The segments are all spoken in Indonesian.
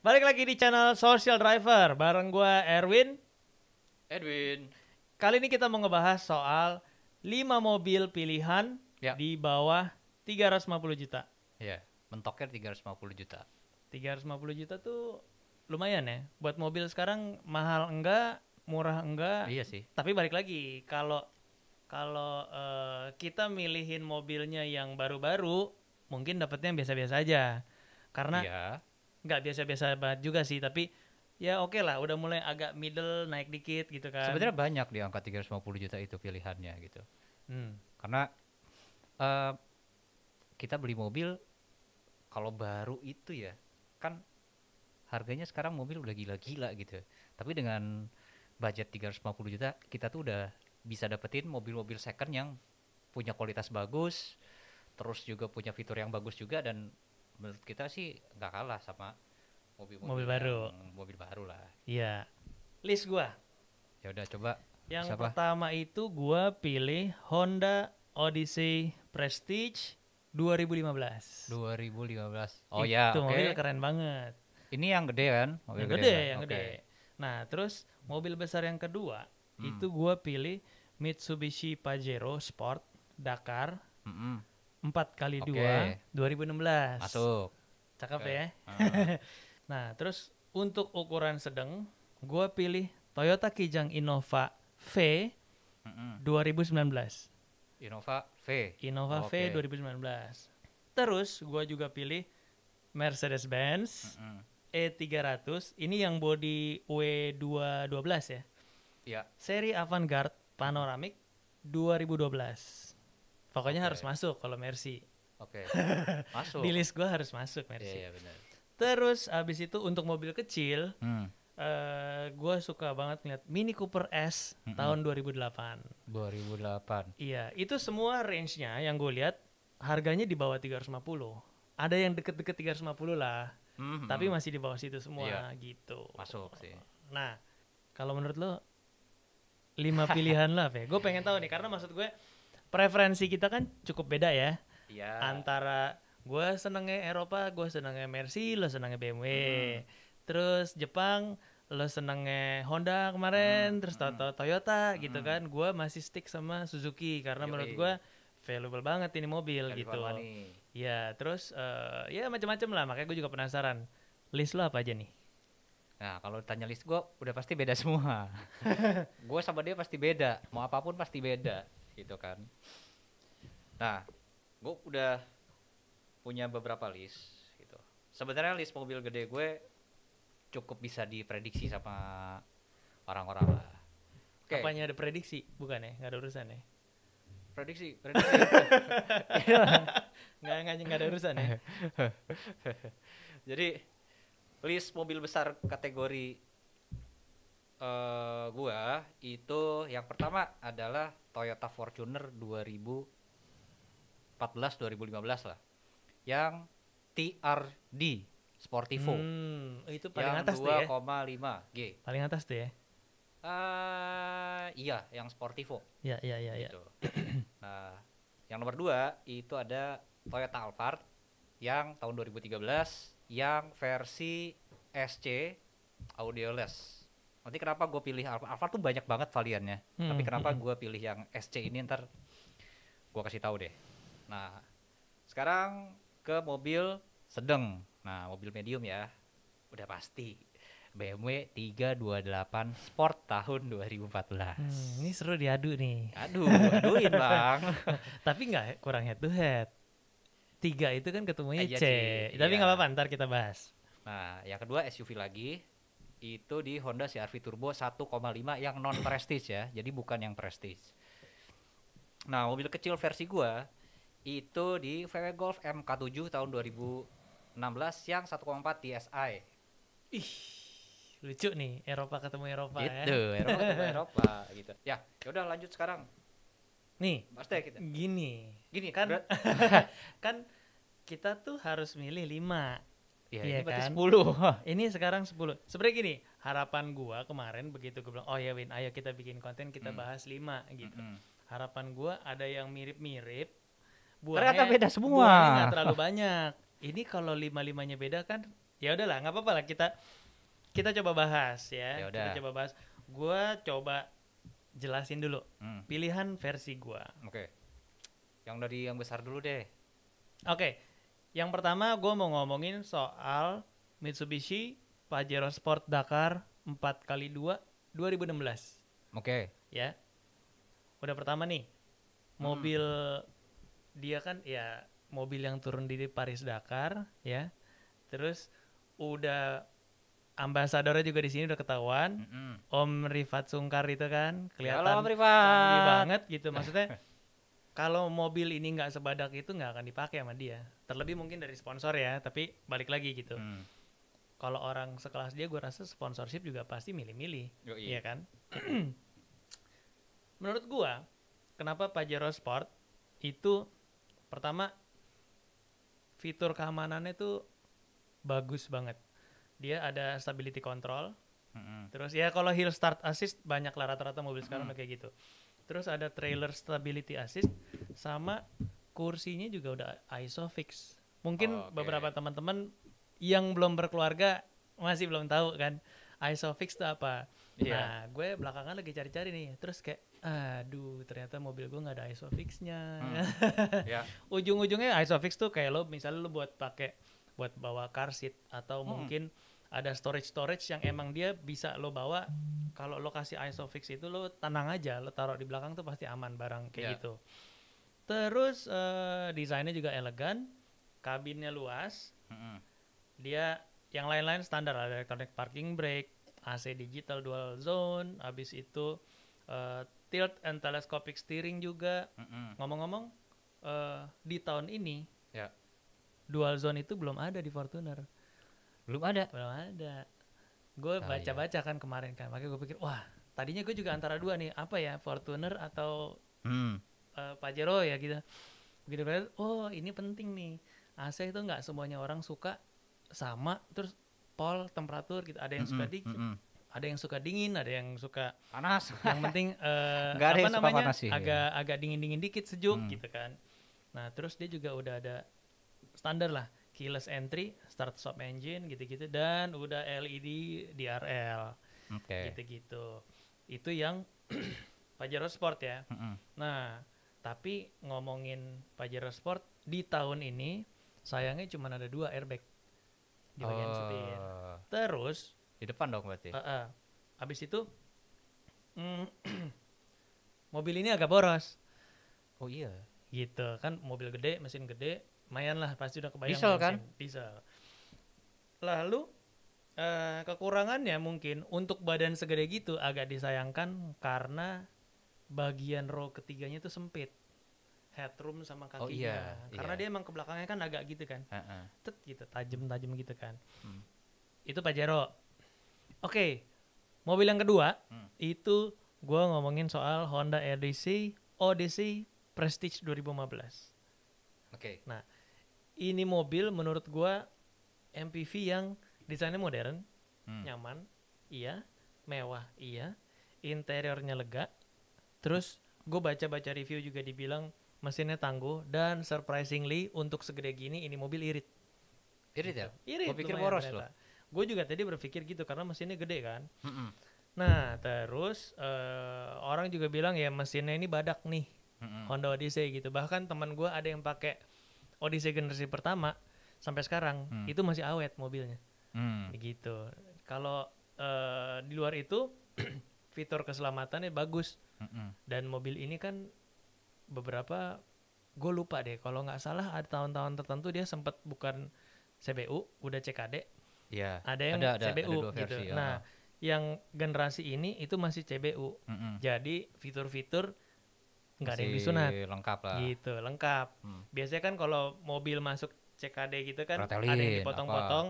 Balik lagi di channel Social Driver bareng gue Erwin. Edwin. Kali ini kita mau ngebahas soal 5 mobil pilihan Ya. di bawah 350 juta. Ya, mentoknya 350 juta. 350 juta tuh lumayan ya. Buat mobil sekarang mahal enggak, murah enggak. Iya sih. Tapi balik lagi kalau kita milihin mobilnya yang baru-baru, mungkin dapetnya yang biasa-biasa aja. Karena Iya. nggak biasa-biasa banget juga sih, tapi ya oke lah, udah mulai agak middle naik dikit gitu kan. Sebenarnya banyak di angka 350 juta itu pilihannya gitu. Hmm. Karena kita beli mobil kalau baru itu ya kan harganya sekarang mobil udah gila-gila gitu. Tapi dengan budget 350 juta kita tuh udah bisa dapetin mobil-mobil second yang punya kualitas bagus, terus juga punya fitur yang bagus juga, dan menurut kita sih nggak kalah sama Mobil baru. mobil baru lah. Iya. List gua. Ya udah coba. Yang Siapa? pertama itu gua pilih Honda Odyssey Prestige 2015. 2015. Oh ya, Itu oke. mobil keren banget. Ini yang gede kan? Mobil Yang gede, kan? yang Oke. gede. Nah, terus mobil besar yang kedua Hmm. itu gua pilih Mitsubishi Pajero Sport Dakar Mm-mm. 4x2 Oke. 2016. Masuk. Cakep Oke. ya. Nah, terus untuk ukuran sedang, gua pilih Toyota Kijang Innova V Mm-mm. 2019. Innova V. Innova Oke. V 2019. Terus gua juga pilih Mercedes-Benz Mm-mm. E300. Ini yang body W212 ya. Ya. Seri Avantgarde Panoramic 2012. Pokoknya Oke. harus masuk kalau Mercy. Oke. Masuk. Di list gua harus masuk Iya, Mercy. iya benar. Terus abis itu untuk mobil kecil, Hmm. gue suka banget ngeliat Mini Cooper S Mm-mm. tahun 2008. 2008. Iya, itu semua range-nya yang gue lihat harganya di bawah 350. Ada yang deket-deket 350 lah, Mhm. tapi masih di bawah situ semua Iya. gitu. Masuk sih. Nah, kalau menurut lo 5 pilihan lah, Fe. Gue pengen tahu nih, karena maksud gue preferensi kita kan cukup beda ya. Iya. Antara gue senengnya Eropa, gue senengnya Mercy, lo senengnya BMW. Terus Jepang, lo senengnya Honda kemarin, terus Toyota gitu kan. Gue masih stick sama Suzuki karena Yoi. menurut gue valuable banget ini mobil Value gitu. for money. Ya, terus ya macam-macam lah. Makanya gue juga penasaran. List lo apa aja nih? Nah, kalau tanya list gue udah pasti beda semua. Gue sama dia pasti beda. Mau apapun pasti beda, gitu kan. Nah, gue udah punya beberapa list, gitu. Sebenarnya list mobil gede gue cukup bisa diprediksi sama orang-orang lah. Oke, Apanya ada prediksi? Bukan ya? Nggak ada urusan ya? prediksi. Nggak ada urusan ya? Jadi list mobil besar kategori gua itu yang pertama adalah Toyota Fortuner 2014-2015 lah, yang TRD Sportivo Itu paling yang atas tuh ya? 2,5 G. Paling atas tuh ya? Iya, yang Sportivo Ya. gitu. Nah, yang nomor 2 itu ada Toyota Alphard yang tahun 2013 yang versi SC Audioless. Nanti kenapa gue pilih Alphard tuh banyak banget variannya. Tapi kenapa gue pilih yang SC ini, ntar gue kasih tahu deh. Nah, sekarang ke mobil sedang. Nah, mobil medium ya. Udah pasti BMW 328 Sport tahun 2014. Ini seru diadu nih. Aduin bang. Tapi nggak kurang head to head. 3 itu kan ketemunya Iya C. sih, Tapi iya. nggak apa-apa, ntar kita bahas. Nah, yang kedua SUV lagi. Itu di Honda CR-V Turbo 1,5 yang non prestige ya. Jadi bukan yang prestige. Nah, mobil kecil versi gua itu di VW Golf MK7 tahun 2016 yang 1,4 TSI. Ih, lucu nih, Eropa ketemu Eropa Gitu, ya. Eropa ketemu Eropa gitu. Ya, yaudah lanjut sekarang. Nih, Pasti kita. gini Kan kan kita tuh harus milih 5. ya, Iya ini berarti kan? 10. Ini sekarang 10. Sebenarnya gini, harapan gua kemarin begitu gua bilang, "Oh ya Win, ayo kita bikin konten, kita bahas 5 gitu." Harapan gua ada yang mirip-mirip. Ternyata beda semua. Buahnya nggak terlalu banyak. Ini kalau 5-5-nya beda kan, ya udahlah, nggak apa-apa lah, kita coba bahas ya. Ya Kita udah. coba bahas. Gua coba jelasin dulu pilihan versi gua. Oke. Yang dari yang besar dulu deh. Oke. Yang pertama gua mau ngomongin soal Mitsubishi Pajero Sport Dakar 4x2 2016 Oke. ya. Udah pertama nih. Mobil dia kan ya mobil yang turun di Paris Dakar ya. Terus udah ambasadornya juga di sini udah ketahuan. Om Rifat Sungkar itu kan kelihatan Halo, Om canggih Rifat. banget gitu. Maksudnya kalau mobil ini nggak sebadak itu nggak akan dipakai sama dia. Terlebih mungkin dari sponsor ya. Tapi balik lagi gitu. Kalau orang sekelas dia, gue rasa sponsorship juga pasti milih-milih, Yoi. iya kan? Menurut gue, kenapa Pajero Sport itu pertama fitur keamanannya tuh bagus banget. Dia ada stability control. Terus ya kalau hill start assist banyak lah rata-rata mobil sekarang udah kayak gitu. Terus ada trailer stability assist sama kursinya juga udah ISOFIX. Mungkin Oke. beberapa teman-teman yang belum berkeluarga masih belum tahu kan ISOFIX itu apa. Iya. Nah, gue belakangan lagi cari-cari nih. Terus kayak aduh ternyata mobil gue nggak ada ISOFIX-nya. Ya. Ujung-ujungnya ISOFIX tuh kayak lo misalnya lo buat pakai buat bawa car seat atau mungkin ada storage yang emang dia bisa lo bawa. Kalau lo kasih ISOFIX itu lo tenang aja, lo taruh di belakang tuh pasti aman barang kayak Ya. gitu. Terus desainnya juga elegan, kabinnya luas. Dia yang lain-lain standar, ada electronic parking brake, AC digital dual zone, habis itu tilt and telescopic steering juga. Ngomong-ngomong di tahun ini Ya. dual zone itu belum ada di Fortuner. Belum ada. Belum ada. Gue baca-baca kan kemarin kan, makanya gue pikir wah tadinya gue juga antara dua nih, apa ya Fortuner atau Pajero ya gitu. Begitu kan, oh ini penting nih. AC itu nggak semuanya orang suka sama, terus temperatur gitu. Ada yang suka dikit, ada yang suka dingin, ada yang suka Panas. yang penting Nggak ada apa yang suka namanya panas sih, agak dingin dikit sejuk gitu kan. Nah terus dia juga udah ada standar lah, keyless entry, start stop engine gitu-gitu, dan udah LED DRL Oke. gitu-gitu. Itu yang Pajero Sport ya. Nah tapi ngomongin Pajero Sport di tahun ini sayangnya cuma ada 2 airbag di bagian supir. Terus Di depan dong berarti. abis itu mobil ini agak boros Oh iya. gitu kan, mobil gede, mesin gede, lumayan lah pasti udah kebayang Diesel kan? Diesel. Lalu kekurangannya mungkin untuk badan segede gitu agak disayangkan karena bagian row ketiganya tuh sempit, headroom sama kakinya. Oh iya, Karena iya. dia emang ke belakangnya kan agak gitu kan, tet gitu, tajam gitu kan. Itu Pajero. Oke, mobil yang kedua itu gue ngomongin soal Honda Odyssey Prestige 2015. Oke. Nah, ini mobil menurut gua MPV yang desainnya modern, nyaman, iya, mewah, iya, interiornya lega. Terus gue baca-baca review juga dibilang mesinnya tangguh dan surprisingly untuk segede gini ini mobil irit. Irit ya? Irit. Gue pikir lumayan boros loh. ternyata. Gue juga tadi berpikir gitu karena mesinnya gede kan. Nah, terus orang juga bilang ya mesinnya ini badak nih. Honda Odyssey gitu. Bahkan teman gue ada yang pakai Odyssey generasi pertama sampai sekarang itu masih awet mobilnya. Gitu. Kalau di luar itu fitur keselamatannya bagus. Dan mobil ini kan beberapa gue lupa deh kalau nggak salah ada tahun-tahun tertentu dia sempat bukan CBU, udah CKD. Iya. Ada yang CBU ada 2 gitu. versi, Nah, yang generasi ini itu masih CBU. Jadi fitur-fitur nggak ada yang disunat. Lengkap lah. Gitu, lengkap. Biasanya kan kalau mobil masuk CKD gitu kan Pretelin, ada yang dipotong-potong.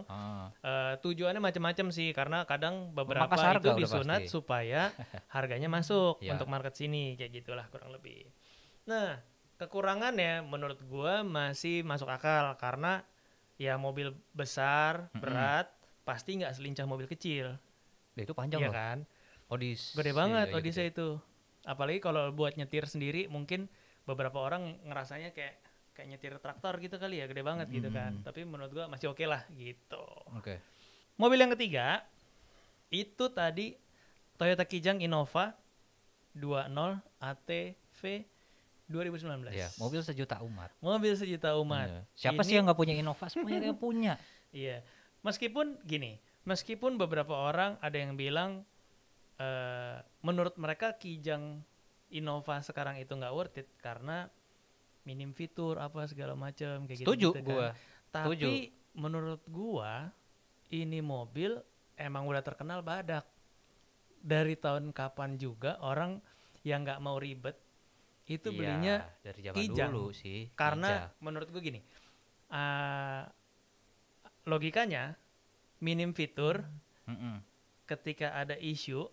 Tujuannya macam-macam sih karena kadang beberapa Memangkas harga itu udah disunat pasti. supaya harganya masuk Ya. untuk market sini kayak gitulah kurang lebih. Nah, kekurangannya menurut gua masih masuk akal karena ya mobil besar, berat, pasti nggak selincah mobil kecil. Itu panjang Iya loh. kan? Odyssey. Gede banget iya, Odyssey gede. itu. Apalagi kalau buat nyetir sendiri mungkin beberapa orang ngerasanya kayak kayak nyetir traktor gitu kali ya, gede banget gitu kan. Tapi menurut gua masih oke lah gitu. Oke. Mobil yang ketiga itu tadi Toyota Kijang Innova 20 ATV 2019. Iya, mobil sejuta umat. Mobil sejuta umat. Iya. Siapa sih yang nggak punya Innova? Semuanya dia punya. Iya. Meskipun gini, meskipun beberapa orang ada yang bilang menurut mereka Kijang Innova sekarang itu nggak worth it karena minim fitur apa segala macam kayak Setuju gitu kan. gua. Tapi menurut gua ini mobil emang udah terkenal badak. Dari tahun kapan juga orang yang nggak mau ribet itu Iya, belinya dari zaman Kijang. dulu sih. Karena menurut gua gini, logikanya minim fitur ketika ada isu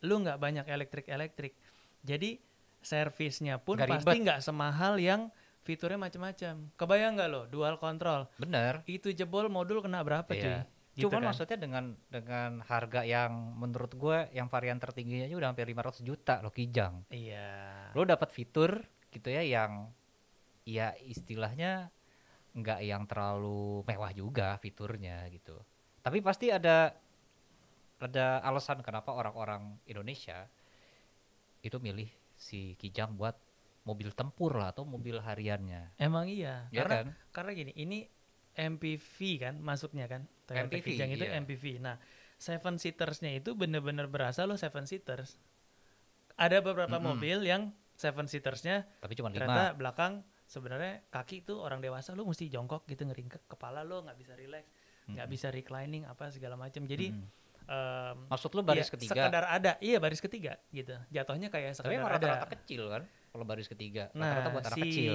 lu nggak banyak elektrik. Jadi servisnya pun Nggak pasti ribet. nggak semahal yang fiturnya macam-macam. Kebayang nggak lo dual control? Bener. Itu jebol modul kena berapa cuy? Iya. Gitu Cuman kan? maksudnya dengan harga yang menurut gue yang varian tertingginya aja udah hampir 500 juta loh Kijang. Iya. Lo dapat fitur gitu ya yang ya istilahnya nggak yang terlalu mewah juga fiturnya gitu. Tapi pasti ada alasan kenapa orang-orang Indonesia itu milih si Kijang buat mobil tempur lah atau mobil hariannya. Emang iya. Ya Karena kan? karena gini, ini MPV kan masuknya kan. Toyota MPV, Kijang itu iya. MPV. Nah, 7-seatersnya itu bener-bener berasa lo 7-seaters. Ada beberapa mobil yang 7-seatersnya Tapi cuma 5. ternyata belakang sebenarnya kaki tuh orang dewasa lu mesti jongkok gitu ngeringkek, kepala lo nggak bisa relax, nggak bisa reclining apa segala macam. Jadi Maksud lu baris iya, ketiga? sekedar ada, iya baris ketiga gitu. Jatuhnya kayak Tapi sekedar emang ada. rata-rata kecil kan kalau baris ketiga. Rata-rata Nah, buat anak si kecil.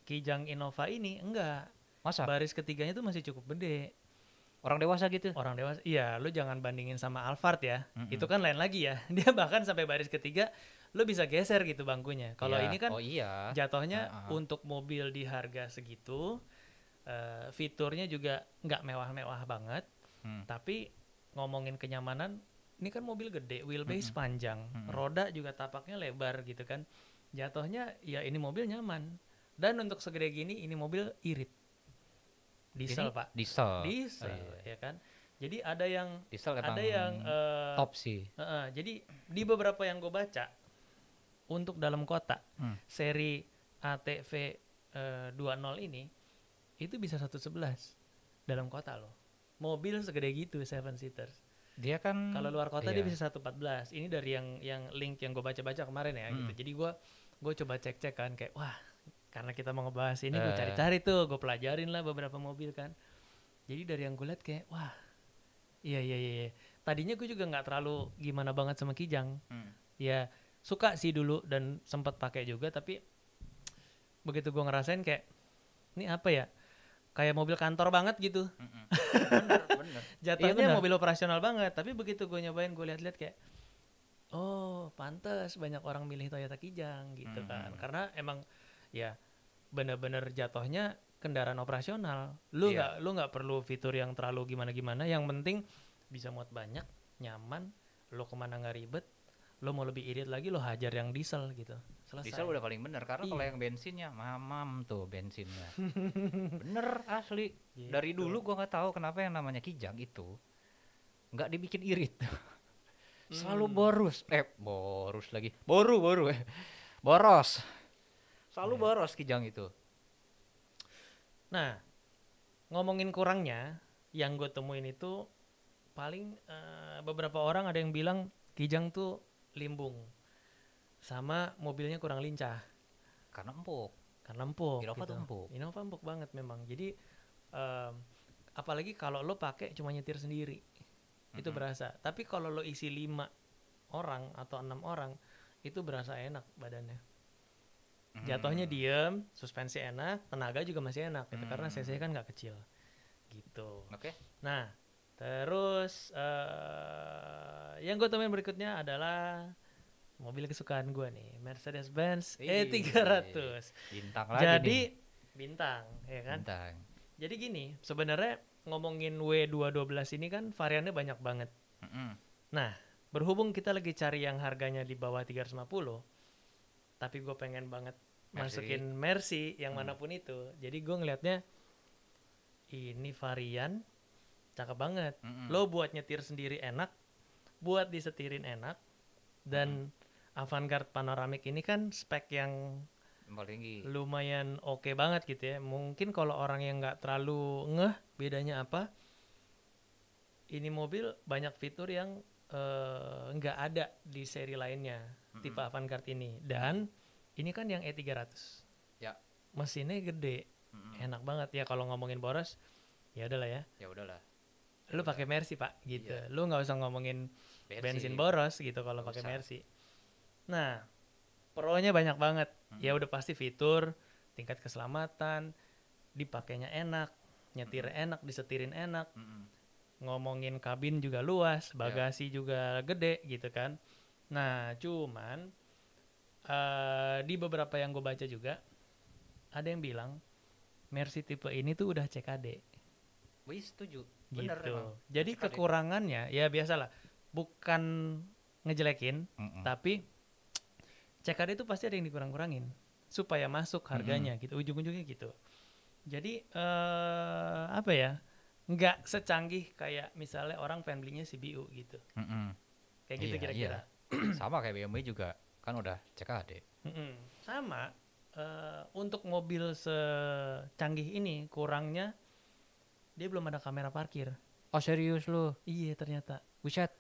Kijang Innova ini enggak. Masa? Baris ketiganya tuh masih cukup gede. Orang dewasa gitu? Orang dewasa. Iya, lu jangan bandingin sama Alphard ya. Itu kan lain lagi ya. Dia bahkan sampai baris ketiga lu bisa geser gitu bangkunya. Kalau Iya. ini kan Oh iya. jatuhnya untuk mobil di harga segitu, fiturnya juga nggak mewah-mewah banget. Tapi ngomongin kenyamanan, ini kan mobil gede, wheelbase panjang, roda juga tapaknya lebar gitu kan. Jatuhnya ya ini mobil nyaman. Dan untuk segede gini ini mobil irit. Diesel, Ini Pak. Diesel. Diesel, Oh, iya. ya kan. Jadi ada yang Diesel emang ada yang top sih. jadi di beberapa yang gue baca untuk dalam kota seri ATV 20 ini itu bisa 111 dalam kota loh. Mobil segede gitu 7-seaters. Dia kan Kalau luar kota iya. dia bisa 114. Ini dari yang link yang gue baca-baca kemarin ya gitu. Jadi gue coba cek-cek kan kayak wah, karena kita mau ngebahas ini gue cari-cari tuh, gue pelajarin lah beberapa mobil kan. Jadi dari yang gue lihat kayak wah, iya. Tadinya gue juga nggak terlalu gimana banget sama Kijang. Ya suka sih dulu dan sempat pakai juga, tapi begitu gue ngerasain kayak ini apa ya? Kayak mobil kantor banget gitu. Bener. Jatuhnya mobil operasional banget, tapi begitu gue nyobain, gue lihat-lihat kayak oh, pantes banyak orang milih Toyota Kijang gitu kan. Karena emang ya bener-bener jatuhnya kendaraan operasional. Lu nggak perlu fitur yang terlalu gimana-gimana, yang penting bisa muat banyak, nyaman, lu kemana nggak ribet. Lo mau lebih irit lagi lo hajar yang diesel gitu. Selesai. Diesel udah paling bener karena kalau yang bensinnya mamam tuh bensinnya. Bener asli. Gitu. Dari dulu gua nggak tahu kenapa yang namanya Kijang itu nggak dibikin irit. Selalu boros lagi. Boru. Boros. Selalu boros Kijang itu. Nah, ngomongin kurangnya, yang gue temuin itu paling beberapa orang ada yang bilang Kijang tuh limbung, sama mobilnya kurang lincah. Karena empuk. Gitu. Innova tuh empuk. Innova empuk banget memang. Jadi apalagi kalau lo pakai cuma nyetir sendiri, itu berasa. Tapi kalau lo isi 5 orang atau 6 orang, itu berasa enak badannya. Jatuhnya diem, suspensi enak, tenaga juga masih enak gitu, karena cc kan nggak kecil gitu. Oke. Nah terus yang gue temuin berikutnya adalah mobil kesukaan gue nih, Mercedes-Benz E300. Bintang lagi Jadi nih. bintang ya kan. Bintang. Jadi gini, sebenarnya ngomongin W212 ini kan variannya banyak banget. Nah, berhubung kita lagi cari yang harganya di bawah 350, tapi gue pengen banget masukin Mercy yang manapun itu. Jadi gue ngelihatnya ini varian cakep banget. Lo buat nyetir sendiri enak, buat disetirin enak, dan Avantgarde Panoramic ini kan spek yang paling tinggi. lumayan oke banget gitu ya. Mungkin kalau orang yang nggak terlalu ngeh bedanya apa, ini mobil banyak fitur yang nggak ada di seri lainnya tipe Avantgarde ini. Dan ini kan yang E300. Ya. Mesinnya gede, enak banget ya. Kalau ngomongin boros, ya udahlah ya. Ya udahlah. Lu pakai Mercy pak, gitu. Iya. Lu nggak usah ngomongin bensin boros gitu kalau pakai Mercy. Nah, pro-nya banyak banget. Ya udah pasti fitur, tingkat keselamatan, dipakainya enak, nyetir enak, disetirin enak. Ngomongin kabin juga luas, bagasi juga gede gitu kan. Nah, cuman di beberapa yang gue baca juga ada yang bilang Mercy tipe ini tuh udah CKD. Wih, setuju. Gitu. Bener emang. Jadi CKD. kekurangannya ya biasalah, bukan ngejelekin, tapi CKD itu pasti ada yang dikurang-kurangin supaya masuk harganya gitu, ujung-ujungnya gitu. Jadi apa ya? Nggak secanggih kayak misalnya orang pengen belinya CBU gitu. Kayak gitu kira-kira. Sama kayak BMW juga kan udah CKD. Sama untuk mobil secanggih ini kurangnya dia belum ada kamera parkir. Oh serius lu? Iya ternyata. Buset.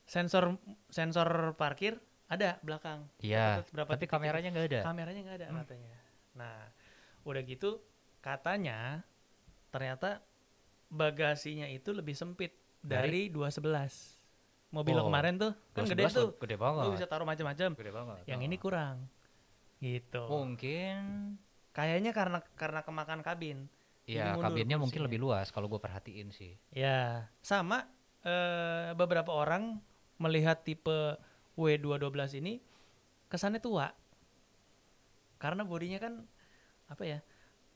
Sensor parkir ada belakang. Iya. Tapi kameranya nggak ada. Kameranya nggak ada katanya. Nah, udah gitu katanya ternyata bagasinya itu lebih sempit dari 211. Mobil kemarin tuh kan gede tuh. Gede banget. Lu bisa taruh macam-macam. Gede banget. Yang ini kurang. Gitu. Mungkin kayaknya karena kemakan kabin. Iya, kabinnya mungkin lebih luas kalau gue perhatiin sih. Ya, sama beberapa orang melihat tipe W212 ini kesannya tua. Karena bodinya kan apa ya?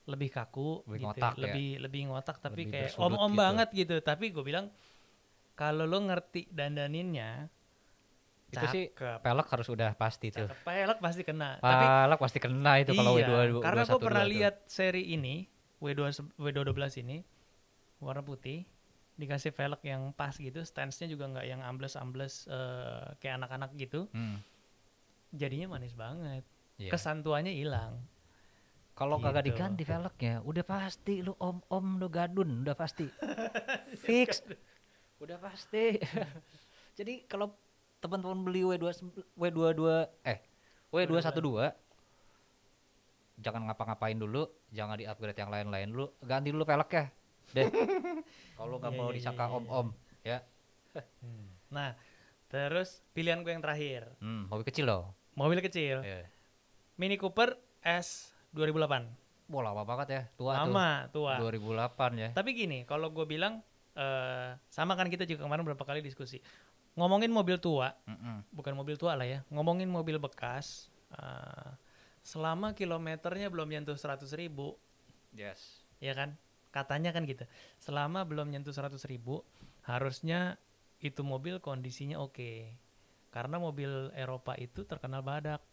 Lebih kaku lebih gitu, ngotak lebih ngotak tapi lebih kayak bersudut om-om gitu. banget gitu. Tapi gue bilang kalau lo ngerti dandaninnya itu sih pelek harus udah pasti tuh. Pelek pasti kena. Pelek pasti kena itu kalau W212. Karena gue pernah lihat seri ini W212 ini warna putih, dikasih velg yang pas gitu, stance-nya juga nggak yang ambles-ambles kayak anak-anak gitu. Jadinya manis banget. Kesan tuanya hilang. Kalau kagak diganti velgnya, udah pasti lu om-om lu gadun, udah pasti. Fix. Udah pasti. Jadi kalau teman-teman beli W212 jangan ngapa-ngapain dulu, jangan di-upgrade yang lain-lain dulu, ganti dulu velgnya. Deh. Kalau nggak mau disangka om-om, ya. Nah, terus pilihan gue yang terakhir. Mobil kecil loh. Mobil kecil. Mini Cooper S 2008. Wah, lama banget ya, tua tuh. 2008 ya. Tapi gini, kalau gue bilang sama kan kita juga kemarin berapa kali diskusi. Ngomongin mobil tua, bukan mobil tua lah ya. Ngomongin mobil bekas, selama kilometernya belum nyentuh 100.000, yes, ya kan? Katanya kan gitu. Selama belum nyentuh 100.000, harusnya itu mobil kondisinya oke. Karena mobil Eropa itu terkenal badak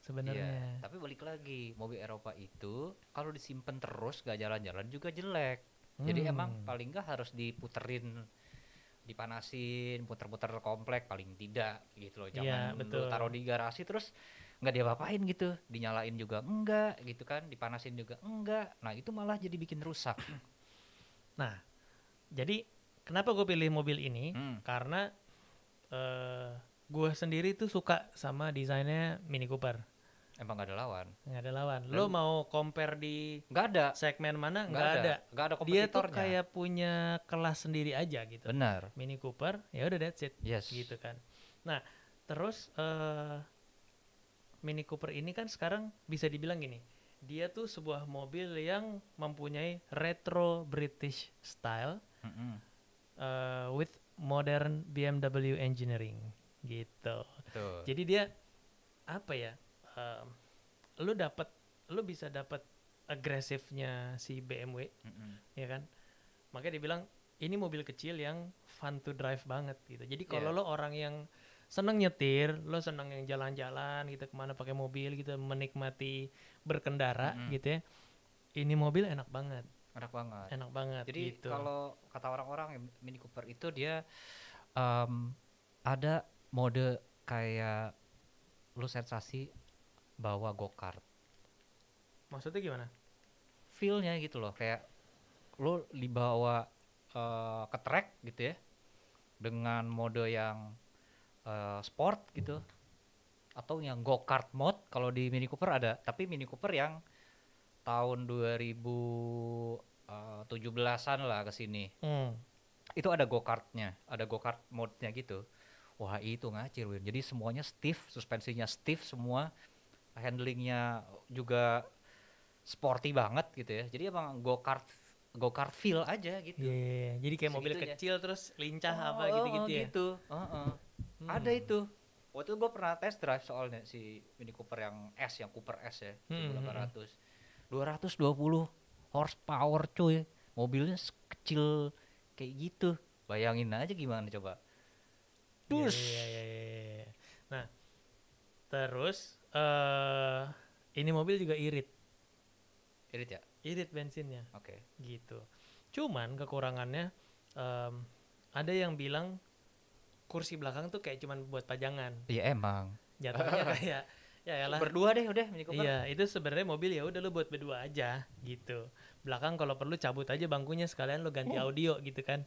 sebenarnya. Tapi balik lagi, mobil Eropa itu kalau disimpan terus gak jalan-jalan juga jelek. Jadi emang paling gak harus diputerin, dipanasin, puter-puter komplek paling tidak gitu loh. Jangan lu taruh di garasi terus nggak diapa-apain gitu, dinyalain juga enggak gitu kan, dipanasin juga enggak. Nah itu malah jadi bikin rusak. Nah jadi kenapa gue pilih mobil ini? Karena gue sendiri tuh suka sama desainnya Mini Cooper. Emang gak ada lawan. Nggak ada lawan. Lo mau compare di nggak ada segmen mana? Nggak ada. Nggak ada Dia tuh kompetitornya. kayak punya kelas sendiri aja gitu. Benar. Mini Cooper, ya udah that's it. Yes. Gitu kan. Nah terus Mini Cooper ini kan sekarang bisa dibilang gini, dia tuh sebuah mobil yang mempunyai retro British style with modern BMW engineering gitu. Betul. Jadi dia apa ya? Lu bisa dapat agresifnya si BMW, ya kan? Makanya dibilang ini mobil kecil yang fun to drive banget gitu. Jadi kalau lo orang yang seneng nyetir, lo seneng yang jalan-jalan gitu kemana pakai mobil gitu, menikmati berkendara gitu ya. Ini mobil enak banget. Enak banget. Jadi gitu. kalau kata orang-orang Mini Cooper itu dia ada mode kayak lu sensasi bawa go-kart. Maksudnya gimana? Feel-nya gitu loh, kayak lu dibawa ke track gitu ya dengan mode yang sport gitu atau yang go-kart mode. Kalau di Mini Cooper ada, tapi Mini Cooper yang tahun 2017-an lah ke sini. Itu ada go-kartnya, ada go-kart mode-nya gitu. Wah, itu ngacir, Win. Jadi semuanya stiff, suspensinya stiff semua, handlingnya juga sporty banget gitu ya. Jadi emang go-kart feel aja gitu. Iya, jadi kayak mobil Segitunya. kecil terus lincah apa gitu-gitu ya. Gitu. Ada itu. Waktu itu gue pernah test drive soalnya si Mini Cooper yang S, yang Cooper S ya, 1800. 220 horsepower cuy. Mobilnya kecil kayak gitu. Bayangin aja gimana coba. Terus Iya. Nah, terus ini mobil juga irit. Irit ya? Irit bensinnya. Oke. Gitu. Cuman kekurangannya ada yang bilang kursi belakang tuh kayak cuman buat pajangan. Iya emang. Jatuhnya kayak ya elah. Berdua deh udah Mini Cooper. Iya, itu sebenarnya mobil ya udah lu buat berdua aja gitu. Belakang kalau perlu cabut aja bangkunya sekalian lu ganti audio gitu kan.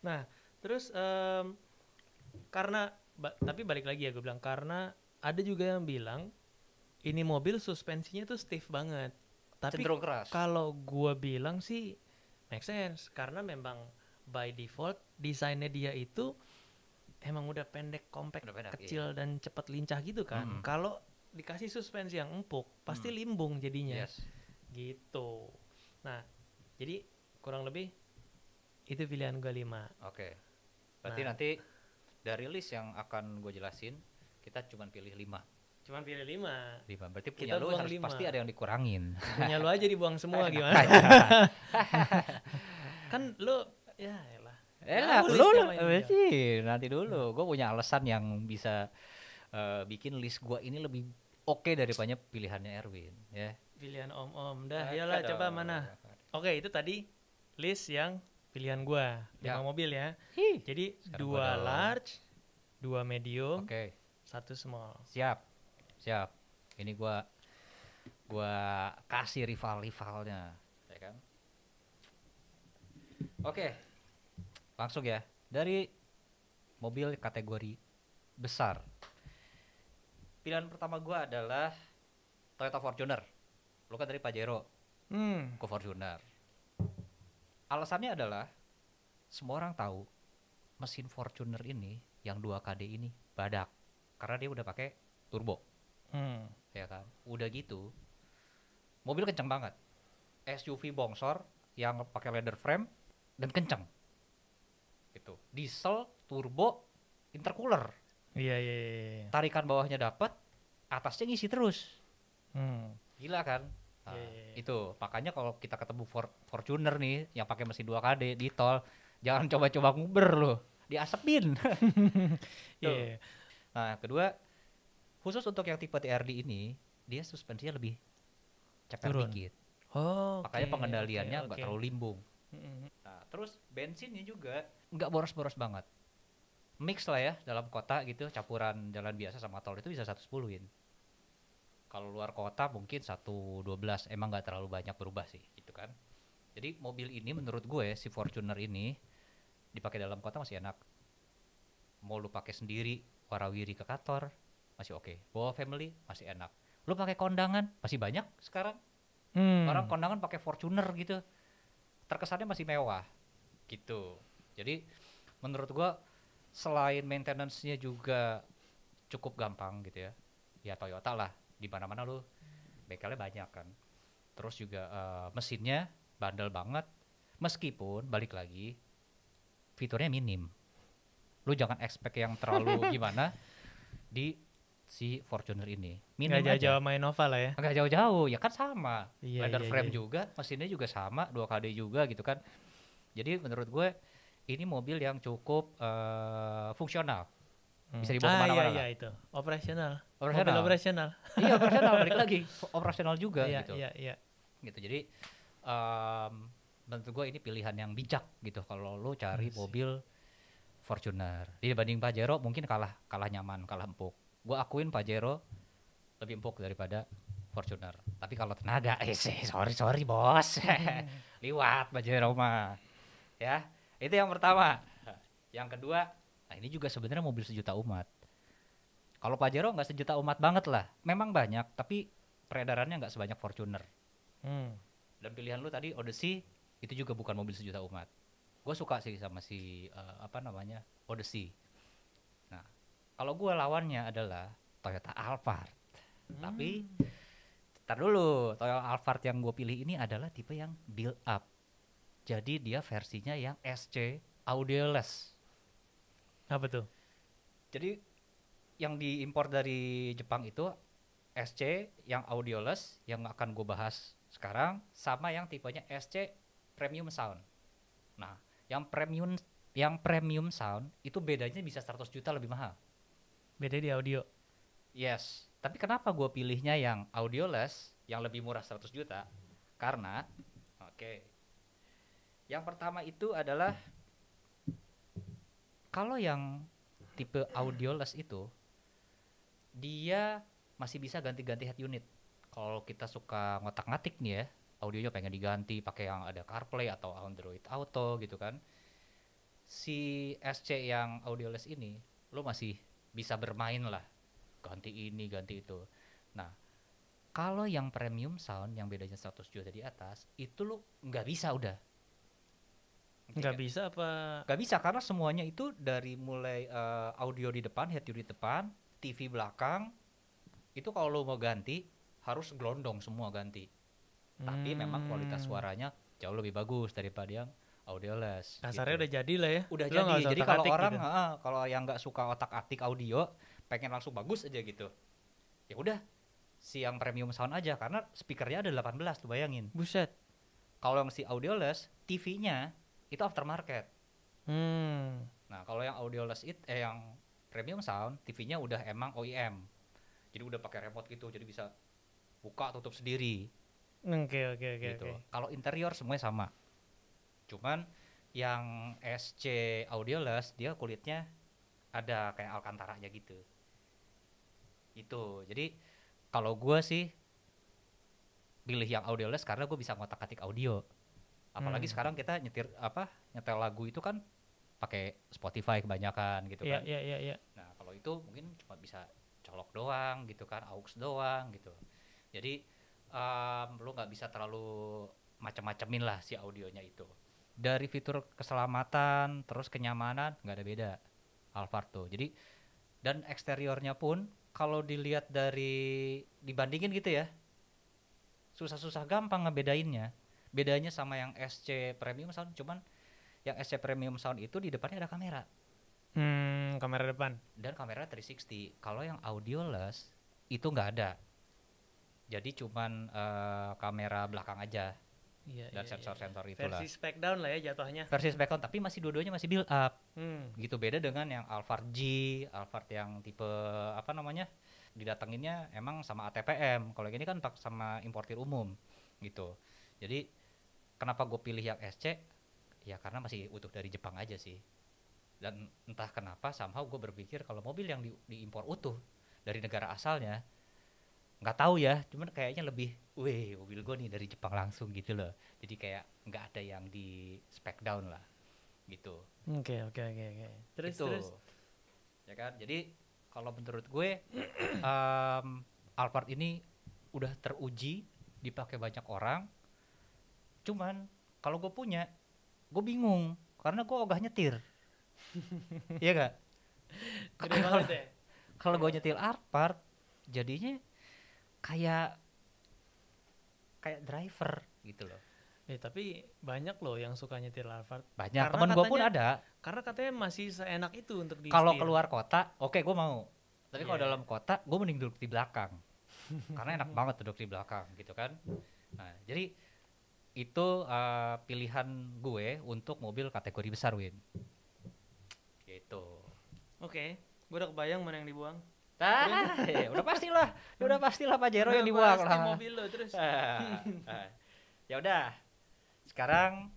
Nah, terus karena tapi balik lagi ya gue bilang karena ada juga yang bilang ini mobil suspensinya tuh stiff banget. Tapi Cenderung keras. kalau gue bilang sih make sense karena memang by default desainnya dia itu emang udah pendek, compact, kecil dan cepat lincah gitu kan. Kalau dikasih suspensi yang empuk pasti limbung jadinya. Yes. Gitu. Nah, jadi kurang lebih itu pilihan gue 5. Oke. Berarti nanti dari list yang akan gue jelasin kita cuma pilih 5. Cuman pilih 5. Berarti Kita punya lu harus 5. pasti ada yang dikurangin. Punya lu aja dibuang semua gimana? Kan lu ya elah. Lu sih nanti dulu. Gue punya alasan yang bisa bikin list gue ini lebih oke daripada pilihannya Erwin ya. Pilihan om-om dah. Iyalah coba mana. Oke, itu tadi list yang pilihan gue 5 mobil ya. Jadi 2 large, 2 medium, 1 small. Siap. Ini gua kasih rivalnya, ya kan? Oke. Langsung ya. Dari mobil kategori besar. Pilihan pertama gua adalah Toyota Fortuner. Lu kan dari Pajero. Ke Fortuner. Alasannya adalah semua orang tahu mesin Fortuner ini yang 2KD ini badak karena dia udah pakai turbo. Ya kan, udah gitu mobil kenceng banget, SUV bongsor yang pakai leather frame dan kenceng gitu, diesel turbo intercooler. Iya. Tarikan bawahnya dapat, atasnya ngisi terus. Gila kan. Nah, itu makanya kalau kita ketemu Fortuner nih yang pakai mesin 2KD di tol, jangan coba-coba nguber loh, diasepin. Nah, kedua, khusus untuk yang tipe TRD ini, dia suspensinya lebih ceper dikit. Makanya pengendaliannya nggak terlalu limbung. Nah, terus bensinnya juga nggak boros-boros banget. Mix lah ya dalam kota gitu, campuran jalan biasa sama tol itu bisa 110-in. Kalau luar kota mungkin 112, emang nggak terlalu banyak berubah sih, gitu kan. Jadi mobil ini menurut gue si Fortuner ini dipakai dalam kota masih enak. Mau lu pakai sendiri, warawiri ke kantor masih oke. Bawa family masih enak. Lu pakai kondangan masih banyak sekarang. Orang kondangan pakai Fortuner gitu. Terkesannya masih mewah gitu. Jadi menurut gua selain maintenance-nya juga cukup gampang gitu ya. Ya Toyota lah, di mana-mana lu bengkelnya banyak kan. Terus juga mesinnya bandel banget. Meskipun balik lagi fiturnya minim. Lu jangan expect yang terlalu gimana di si Fortuner ini. Minim gak jauh-jauh sama Innova lah ya. Agak jauh-jauh, ya kan sama. Leather frame juga, mesinnya juga sama, 2KD juga gitu kan. Jadi menurut gue ini mobil yang cukup fungsional, bisa dibawa Iya kemana-mana iya lah. itu. Operasional. Mobil Operasional. operasional. Iya operasional, balik lagi operasional juga Iya gitu. iya iya. Gitu. Jadi menurut gue ini pilihan yang bijak gitu kalau lo cari Asik. mobil Fortuner. Dibanding Pajero mungkin kalah nyaman, kalah empuk. Gue akuin Pajero lebih empuk daripada Fortuner. Tapi kalau tenaga, sorry bos, liwat Pajero mah. Ya, itu yang pertama. Yang kedua, nah ini juga sebenarnya mobil sejuta umat. Kalau Pajero nggak sejuta umat banget lah. Memang banyak, tapi peredarannya nggak sebanyak Fortuner. Hmm. Dan pilihan lu tadi Odyssey itu juga bukan mobil sejuta umat. Gue suka sih sama si Odyssey. Nah, kalau gue lawannya adalah Toyota Alphard. Tapi tar dulu, Toyota Alphard yang gue pilih ini adalah tipe yang build up. Jadi dia versinya yang SC Audioless. Apa tuh? Jadi yang diimpor dari Jepang itu SC yang Audioless yang akan gue bahas sekarang sama yang tipenya SC Premium Sound. Nah, yang premium sound itu bedanya bisa 100 juta lebih mahal. Beda di audio. Yes. Tapi kenapa gue pilihnya yang Audioless yang lebih murah 100 juta? Karena yang pertama itu adalah kalau yang tipe Audioless itu dia masih bisa ganti-ganti head unit. Kalau kita suka ngotak-ngatik nih ya, audionya pengen diganti pakai yang ada CarPlay atau Android Auto gitu kan. Si SC yang Audioless ini lo masih bisa bermain lah, ganti ini ganti itu. Nah, kalau yang premium sound yang bedanya 100 juta di atas itu lo nggak bisa udah. Nggak bisa apa? Nggak bisa karena semuanya itu dari mulai audio di depan, head unit depan, TV belakang itu kalau lo mau ganti harus gelondong semua ganti. Tapi memang kualitas suaranya jauh lebih bagus daripada yang Audioless. Kasarnya gitu. udah jadi lah ya. Udah Lo nggak jadi. usah Jadi kalau otak-atik orang gitu. kalau yang nggak suka otak-atik audio, pengen langsung bagus aja gitu. Ya udah, si yang premium sound aja karena speakernya ada 18 tuh bayangin. Buset. Kalau yang si Audioless, TV-nya itu aftermarket. Nah, kalau yang Audioless yang premium sound, TV-nya udah emang OEM. Jadi udah pakai remote gitu, jadi bisa buka tutup sendiri. Oke. Gitu. Kalau interior semuanya sama. Cuman yang SC Audioless dia kulitnya ada kayak Alcantara-nya gitu. Itu. Jadi kalau gue sih pilih yang Audioless karena gue bisa ngotak-atik audio. Apalagi sekarang kita nyetel lagu itu kan pakai Spotify kebanyakan gitu kan. Iya. Nah, kalau itu mungkin cuma bisa colok doang gitu kan, aux doang gitu. Jadi lu nggak bisa terlalu macam-macamin lah si audionya itu. Dari fitur keselamatan terus kenyamanan nggak ada beda Alphard tuh. Jadi dan eksteriornya pun kalau dilihat dari dibandingin gitu ya susah-susah gampang ngebedainnya. Bedanya sama yang SC Premium Sound cuman yang SC Premium Sound itu di depannya ada kamera. Kamera depan. Dan kamera 360. Kalau yang Audioless itu nggak ada. Jadi cuman kamera belakang aja. Iya, Dan sensor-sensor itulah. Versi spec down lah ya jatuhnya. Versi spec down tapi masih dua-duanya masih build up. Hmm. Gitu beda dengan yang Alphard G, Alphard yang tipe apa namanya? Didatanginnya emang sama ATPM. Kalau ini kan sama importir umum gitu. Jadi kenapa gue pilih yang SC? Ya karena masih utuh dari Jepang aja sih. Dan entah kenapa somehow gue berpikir kalau mobil yang diimpor utuh dari negara asalnya nggak tahu ya, cuman kayaknya lebih, weh mobil gue nih dari Jepang langsung gitu loh. Jadi kayak nggak ada yang di spec down lah, gitu. Oke. Terus. Ya kan, jadi kalau menurut gue Alphard ini udah teruji dipakai banyak orang. Cuman kalau gue punya, gue bingung karena gue ogah nyetir. Iya gak? Kalau gue nyetir Alphard jadinya kayak driver gitu loh. Tapi banyak loh yang suka nyetir Alphard. Banyak, temen gue pun ada. Karena katanya masih seenak itu untuk di Kalau keluar kota, oke gue mau. Tapi kalau Yeah. dalam kota, gue mending duduk di belakang. Karena enak banget duduk di belakang gitu kan. Nah, jadi Itu pilihan gue untuk mobil kategori besar, Win. Gitu. Oke, gue udah kebayang mana yang dibuang. Ya udah pastilah. Ya udah pastilah Pajero Udah yang dibuang pasti lah. mobil lo terus. Ya udah. Sekarang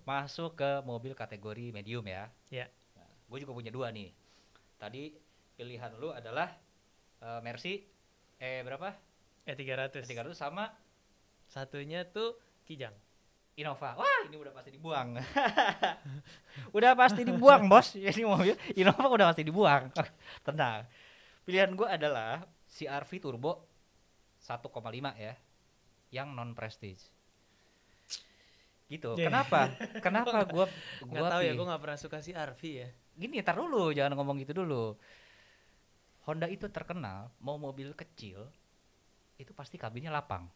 masuk ke mobil kategori medium ya. Ya. Nah, gue juga punya 2 nih. Tadi pilihan lu adalah Mercy berapa? E300. 300 sama Satunya tuh Kijang. Innova. Wah, ini udah pasti dibuang. Udah pasti dibuang, Bos. Ini mobil Innova udah pasti dibuang. Tenang. Pilihan gue adalah CR-V Turbo 1,5 ya, yang non prestige. Gitu. Yeah. Kenapa gue Nggak tahu ya, gue nggak pernah suka si RV ya. Gini, tar dulu, jangan ngomong gitu dulu. Honda itu terkenal mau mobil kecil itu pasti kabinnya lapang.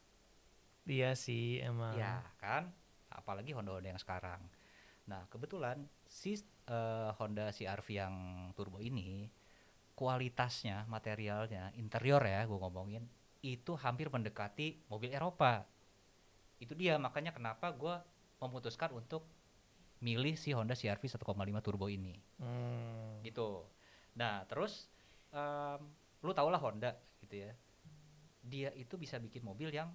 Iya sih emang. Ya kan, apalagi Honda-Honda yang sekarang. Nah kebetulan si Honda CR-V yang turbo ini kualitasnya, materialnya, interior ya gue ngomongin, itu hampir mendekati mobil Eropa. Itu dia makanya kenapa gue memutuskan untuk milih si Honda CR-V 1,5 turbo ini. Gitu. Nah terus lu tau lah Honda gitu ya, dia itu bisa bikin mobil yang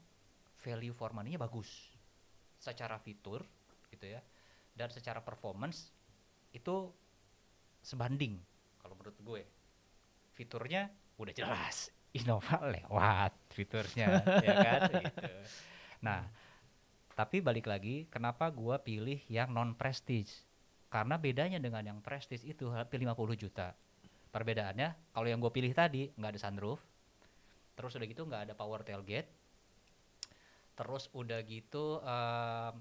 value for money-nya bagus secara fitur gitu ya, dan secara performance itu sebanding. Kalau menurut gue fiturnya udah jelas Innova lewat fiturnya ya kan gitu. Nah tapi balik lagi kenapa gue pilih yang non prestige, karena bedanya dengan yang prestige itu hampir 50 juta. Perbedaannya kalau yang gue pilih tadi nggak ada sunroof, terus udah gitu nggak ada power tailgate, terus udah gitu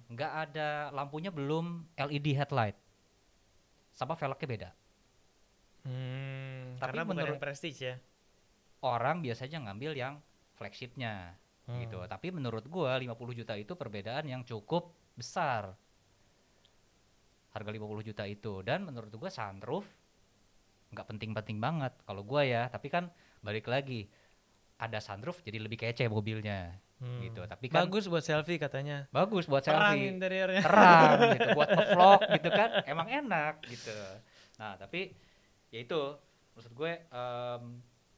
nggak ada lampunya, belum LED headlight, sama velgnya beda. Tapi Karena bukan menurut yang prestige ya. orang biasanya ngambil yang flagshipnya gitu. Tapi menurut gua 50 juta itu perbedaan yang cukup besar. Harga 50 juta itu, dan menurut gua sunroof nggak penting-penting banget kalau gua ya. Tapi kan balik lagi, ada sunroof jadi lebih kece mobilnya gitu. Tapi kan bagus buat selfie katanya. Bagus buat terang selfie. Interiornya. Terang gitu buat vlog gitu kan. Emang enak gitu. Nah, tapi ya itu maksud gue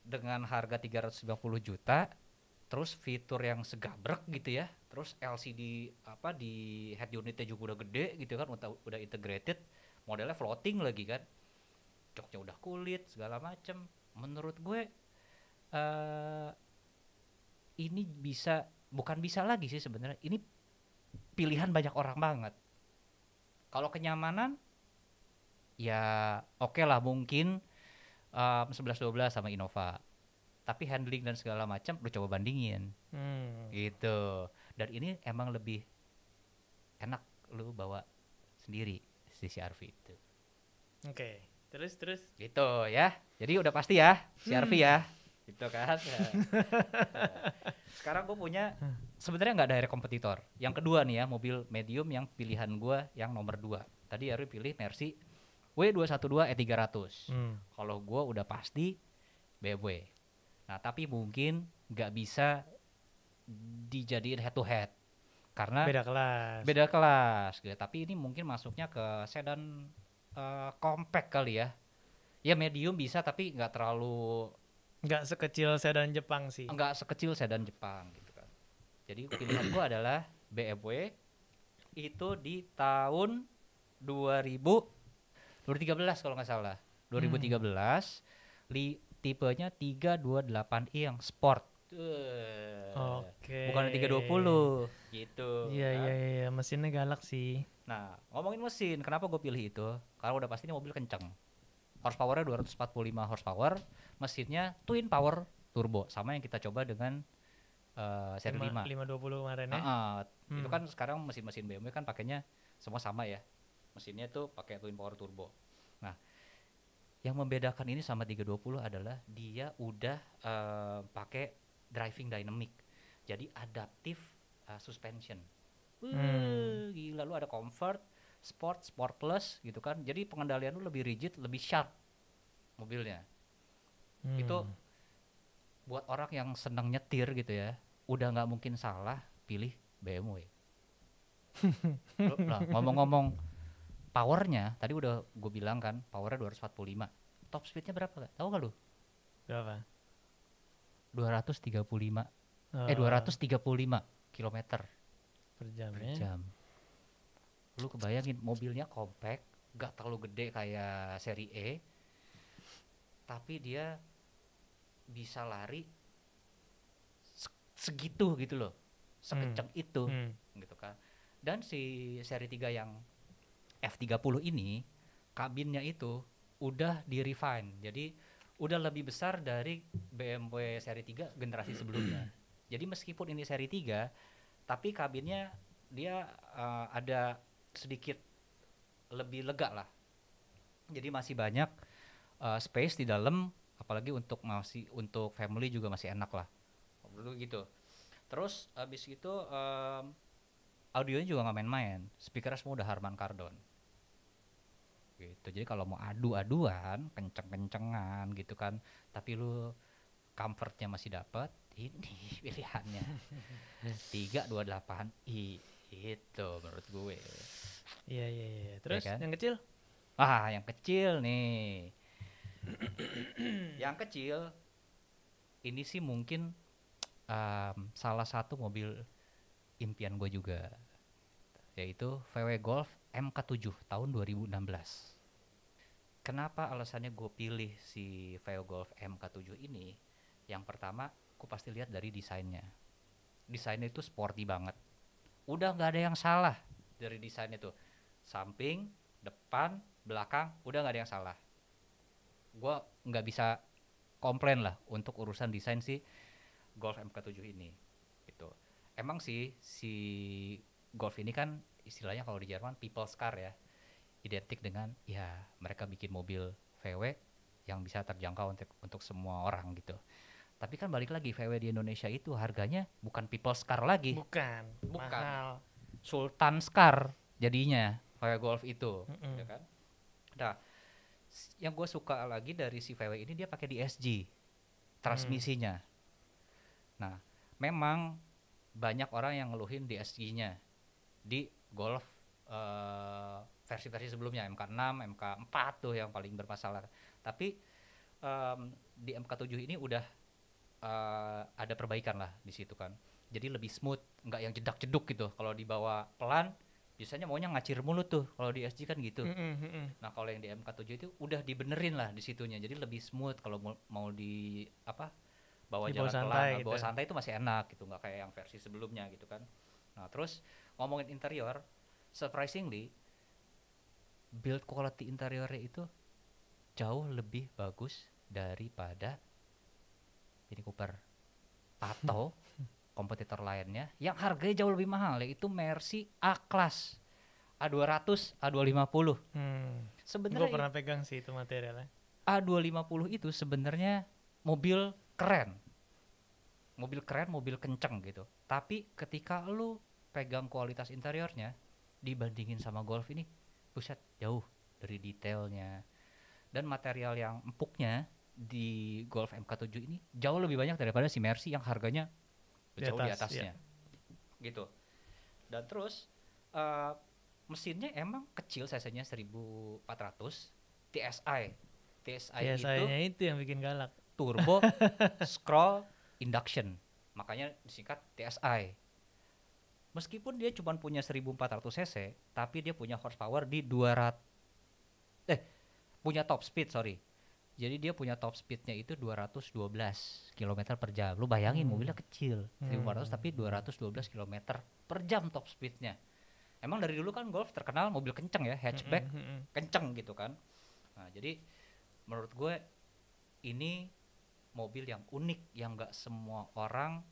dengan harga 390 juta terus fitur yang segabrek gitu ya, terus LCD apa di head unitnya juga udah gede gitu kan, udah integrated, modelnya floating lagi kan, joknya udah kulit segala macem. Menurut gue ini bukan bisa lagi sih sebenarnya, ini pilihan banyak orang banget. Kalau kenyamanan ya oke lah mungkin 11-12 sama Innova, tapi handling dan segala macam lu coba bandingin gitu. Dan ini emang lebih enak lu bawa sendiri si CR-V itu. Oke, terus Gitu ya. Jadi udah pasti ya CR-V ya. Gitu kan. Nah. Sekarang gue punya sebenarnya nggak direct kompetitor. Yang kedua nih ya, mobil medium yang pilihan gue yang nomor 2. Tadi Ari pilih Mercy W212 E300. Kalau gue udah pasti BMW. Nah tapi mungkin nggak bisa dijadiin head to head karena beda kelas gitu. Tapi ini mungkin masuknya ke sedan compact kali ya. Ya medium bisa tapi nggak sekecil sedan Jepang sih. Nggak sekecil sedan Jepang gitu kan. Jadi pilihan gue adalah BMW itu di tahun 2013 kalau nggak salah. 2013 tipenya 328i yang sport. Oke. Bukan 320 gitu. Iya, mesinnya galak sih. Nah, ngomongin mesin, kenapa gue pilih itu? Karena udah pasti ini mobil kenceng. Horsepower-nya 245 horsepower, mesinnya twin power turbo, sama yang kita coba dengan seri 5. 520 kemarin ya. Itu kan sekarang mesin-mesin BMW kan pakainya semua sama ya. Mesinnya tuh pakai twin power turbo. Nah, yang membedakan ini sama 320 adalah dia udah pakai driving dynamic. Jadi adaptive suspension. Gila, lu ada comfort, sport plus gitu kan. Jadi pengendalian lu lebih rigid, lebih sharp mobilnya. Itu buat orang yang senang nyetir gitu ya, udah nggak mungkin salah pilih BMW. Lah, ngomong-ngomong powernya, tadi udah gue bilang kan, powernya 245. Top speednya berapa gak? Tahu gak lu? Berapa? 235. Oh, 235 kilometer per jam per ya. jam. Lu kebayangin mobilnya compact, gak terlalu gede kayak seri E, tapi dia bisa lari segitu gitu loh, sekencang itu gitu kan. Dan si seri 3 yang F30 ini kabinnya itu udah di refine, jadi udah lebih besar dari BMW seri 3 generasi sebelumnya. Jadi meskipun ini seri 3, tapi kabinnya dia ada sedikit lebih lega lah. Jadi masih banyak space di dalam, apalagi untuk family juga masih enak lah. Dulu gitu. Terus abis itu audionya juga nggak main-main. Speakernya semua udah Harman Kardon. Gitu. Jadi kalau mau adu-aduan, kenceng-kencengan gitu kan, tapi lu comfortnya masih dapat, ini pilihannya. 328i itu menurut gue. Iya. Terus Ya kan? yang kecil? Yang kecil nih. Yang kecil ini sih mungkin salah satu mobil impian gue juga, yaitu VW Golf MK7 tahun 2016. Kenapa alasannya gue pilih si VW Golf MK7 ini? Yang pertama, gue pasti lihat dari desainnya. Desainnya itu sporty banget. Udah nggak ada yang salah dari desainnya tuh. Samping, depan, belakang, udah nggak ada yang salah. Gue nggak bisa komplain lah untuk urusan desain si Golf MK7 ini. Gitu. Emang sih si Golf ini kan istilahnya kalau di Jerman people's car ya, identik dengan ya mereka bikin mobil VW yang bisa terjangkau untuk semua orang gitu. Tapi kan balik lagi, VW di Indonesia itu harganya bukan people's car lagi, Bukan. Mahal. Sultan's car jadinya VW Golf itu, ya kan. Nah, yang gue suka lagi dari si VW ini, dia pakai DSG transmisinya. Nah, memang banyak orang yang ngeluhin DSG-nya di Golf versi-versi sebelumnya, MK6, MK4 tuh yang paling bermasalah. Tapi di MK7 ini udah ada perbaikan lah di situ kan. Jadi lebih smooth, nggak yang jedak-jeduk gitu. Kalau dibawa pelan, biasanya maunya ngacir mulut tuh. Kalau di SG kan gitu. Nah, kalau yang di MK7 itu udah dibenerin lah di situnya. Jadi lebih smooth kalau mau di bawa jalan pelan, gitu. bawa santai itu masih enak gitu, nggak kayak yang versi sebelumnya gitu kan. Nah, terus ngomongin interior, surprisingly build quality interiornya itu jauh lebih bagus daripada Mini Cooper atau kompetitor lainnya yang harganya jauh lebih mahal, yaitu Mercy A-Class A200, A250. Sebenarnya gue pernah pegang sih itu materialnya. A250 itu sebenarnya mobil keren, mobil kenceng gitu. Tapi ketika lu pegang kualitas interiornya dibandingin sama Golf ini, buset, jauh dari detailnya dan material yang empuknya di Golf MK7 ini jauh lebih banyak daripada si Mercy yang harganya jauh di atasnya, gitu. Dan terus mesinnya emang kecil, cc-nya 1400 TSI itu yang bikin galak. Turbo scroll induction, makanya disingkat TSI. Meskipun dia cuma punya 1400 cc, tapi dia punya horsepower di 200 punya top speed, jadi dia punya top speednya itu 212 km per jam. Lu bayangin mobilnya kecil, 1400 tapi 212 km per jam top speednya. Emang dari dulu kan Golf terkenal mobil kenceng ya, hatchback kenceng gitu kan. Nah, jadi menurut gue ini mobil yang unik, yang gak semua orang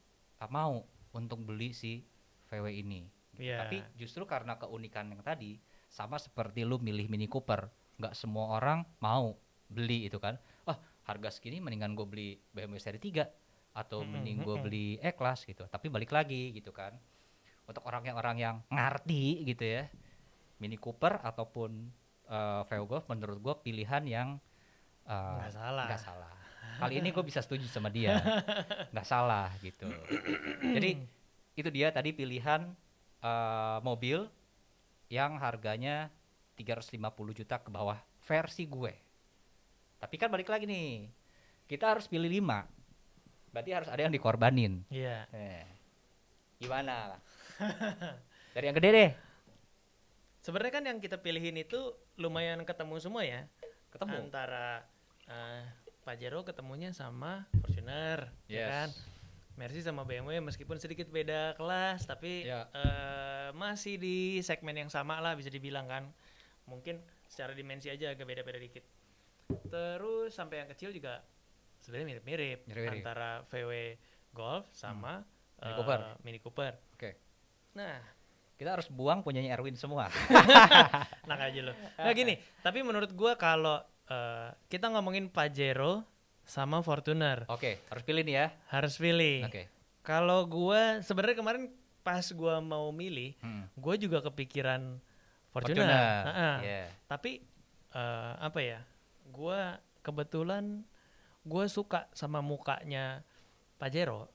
mau untuk beli si VW ini. Tapi justru karena keunikan yang tadi, sama seperti lu milih Mini Cooper, gak semua orang mau beli itu kan. Harga segini mendingan gue beli BMW seri 3 atau mending gue beli E-Class gitu. Tapi balik lagi gitu kan, untuk orang yang ngerti gitu ya, Mini Cooper ataupun VW Golf menurut gue pilihan yang nggak salah. Kali ini gue bisa setuju sama dia, nggak salah gitu. Jadi itu dia tadi pilihan mobil yang harganya 350 juta ke bawah versi gue. Tapi kan balik lagi nih, kita harus pilih 5. Berarti harus ada yang dikorbanin. Iya. Gimana? Dari yang gede deh. Sebenarnya kan yang kita pilihin itu lumayan ketemu semua ya. Ketemu. Antara Pajero ketemunya sama Fortuner, ya kan? Mercy sama BMW meskipun sedikit beda kelas, tapi masih di segmen yang sama lah bisa dibilang kan. Mungkin secara dimensi aja agak beda-beda dikit. Terus sampai yang kecil juga sebenarnya mirip-mirip antara VW Golf sama Mini Cooper. Oke. Nah, kita harus buang punyanya Erwin semua. Enak aja lo. Nah gini, tapi menurut gua kalau kita ngomongin Pajero sama Fortuner. Oke, harus pilih nih ya. Harus pilih. Oke. Kalau gua sebenarnya kemarin pas gua mau milih, gua juga kepikiran Fortuner. Tapi apa ya? Gua kebetulan gua suka sama mukanya Pajero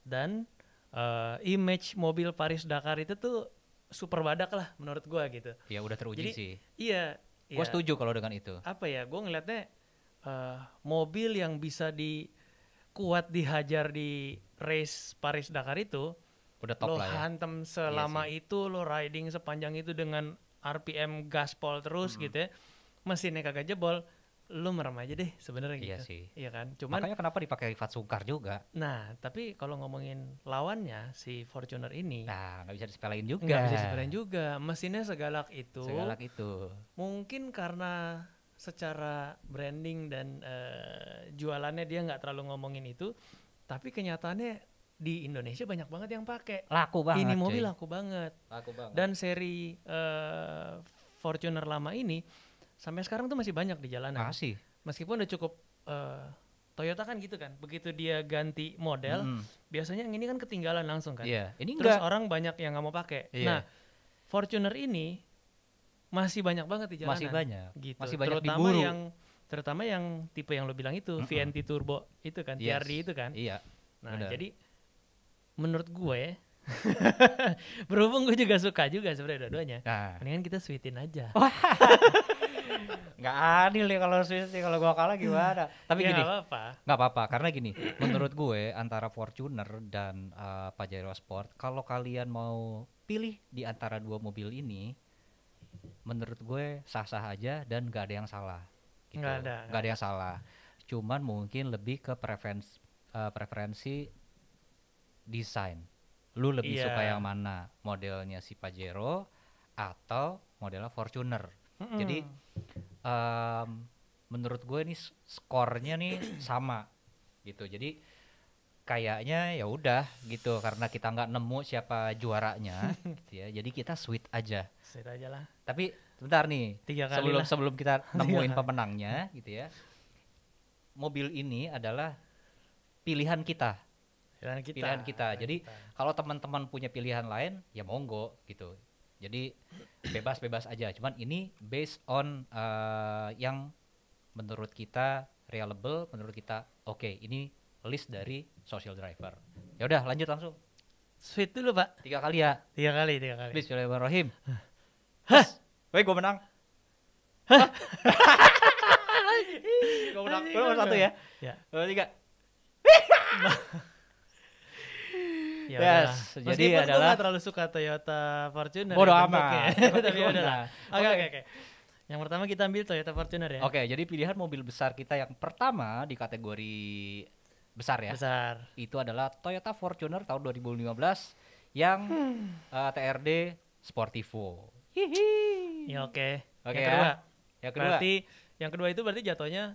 dan image mobil Paris Dakar itu tuh super badak lah menurut gua gitu. Ya udah teruji. Jadi, sih. Iya. Gua setuju kalau dengan itu. Apa ya? Gua ngeliatnya mobil yang bisa kuat dihajar di race Paris Dakar itu udah top lo lah ya. hantem selama itu, lo riding sepanjang itu dengan RPM gaspol terus gitu ya, mesinnya kagak jebol, lo merem aja deh sebenarnya gitu. Iya sih. Iya kan. Cuman makanya kenapa dipakai Rifat Sungkar juga. Nah tapi kalau ngomongin lawannya si Fortuner ini, nah nggak bisa disepelein juga. Nggak bisa disepelein juga. Mesinnya segalak itu. Mungkin karena secara branding dan jualannya dia nggak terlalu ngomongin itu, tapi kenyataannya di Indonesia banyak banget yang pakai. Laku banget. Ini mobil laku banget. Dan seri Fortuner lama ini sampai sekarang tuh masih banyak di jalanan. Masih. Meskipun udah cukup Toyota kan gitu kan. Begitu dia ganti model, biasanya yang ini kan ketinggalan langsung kan. Ini terus orang banyak yang nggak mau pakai. Nah, Fortuner ini masih banyak banget di jalanan. Masih banyak. Gitu. Masih banyak terutama diburu. Terutama yang tipe yang lo bilang itu, VNT Turbo itu kan, TRD itu kan. Iya. Nah, jadi menurut gue berhubung gue juga suka juga sebenarnya dua-duanya. Mendingan kita sweetin aja. Nggak adil nih kalau sweet, kalau gue kalah gimana? Tapi gini, nggak apa-apa karena gini, menurut gue antara Fortuner dan Pajero Sport, kalau kalian mau pilih di antara dua mobil ini, menurut gue sah-sah aja dan nggak ada yang salah. Gitu. Nggak ada yang salah. Cuman mungkin lebih ke preferensi desain. Lu lebih suka yang mana? Modelnya si Pajero atau modelnya Fortuner? Jadi menurut gue ini skornya nih sama gitu. Jadi kayaknya ya udah gitu karena kita nggak nemu siapa juaranya gitu ya. Jadi kita sweet aja lah. Tapi sebentar nih, sebelum kita nemuin pemenangnya gitu ya. Mobil ini adalah pilihan kita. Jadi kalau teman-teman punya pilihan lain ya monggo gitu. Jadi bebas aja. Cuman ini based on yang menurut kita reliable, menurut kita oke, ini list dari social driver. Ya udah lanjut langsung. Sweet dulu Pak. 3 kali ya. 3 kali. Bismillahirrahmanirrahim. Woi gue menang. Gue menang. Gue nomor 1 ya. Nomor 3. Jadi meskipun gue gak terlalu suka Toyota Fortuner. Bodoh amat. Tapi udah. Oke. Yang pertama kita ambil Toyota Fortuner ya. Oke, jadi pilihan mobil besar kita yang pertama di kategori besar ya. Itu adalah Toyota Fortuner tahun 2015 yang TRD Sportivo. Ya oke. Yang kedua. Berarti yang kedua itu berarti jatuhnya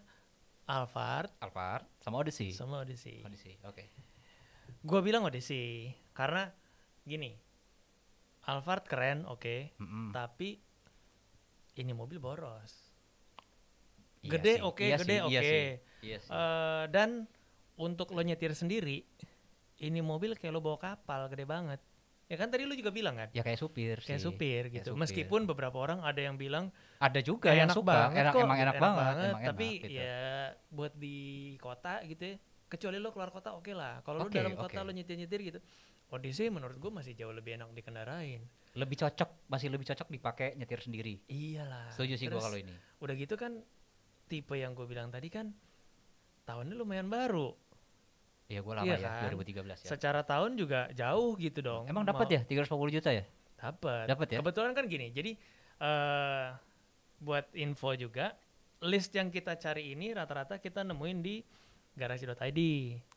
Alphard sama Odyssey. Oke. Gue bilang Odyssey karena gini, Alphard keren, oke. Tapi ini mobil boros. Gede, oke. Dan untuk lo nyetir sendiri, ini mobil kayak lo bawa kapal, gede banget. Ya kan tadi lu juga bilang kan? Ya kayak supir gitu. Meskipun beberapa orang ada yang bilang ada juga yang suka, emang enak banget. Tapi gitu. ya buat di kota gitu ya, kecuali lo keluar kota oke lah. Kalau lo dalam kota lo nyetir gitu, Odyssey menurut gue masih jauh lebih enak dikendarain. Masih lebih cocok dipakai nyetir sendiri. Iyalah. Setuju sih gue Terus kalau ini. udah gitu kan tipe yang gue bilang tadi kan tahunnya lumayan baru. Iya gue lama Iya ya, kan? 2013 ya. Secara tahun juga jauh gitu dong. Emang dapat ya 350 juta ya? Dapat. Dapat ya? Kebetulan kan gini. Jadi buat info juga, list yang kita cari ini rata-rata kita nemuin di garasi.id,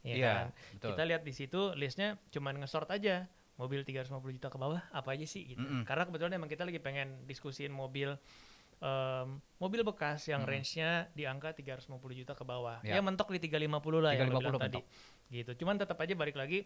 ya Iya, kan? betul. Kita lihat di situ listnya cuman nge-sort aja mobil 350 juta ke bawah apa aja sih gitu. Karena kebetulan emang kita lagi pengen diskusin mobil bekas yang range-nya di angka 350 juta ke bawah. Ya mentok di 350 lah yang lo bilang tadi. Gitu. Cuman tetap aja balik lagi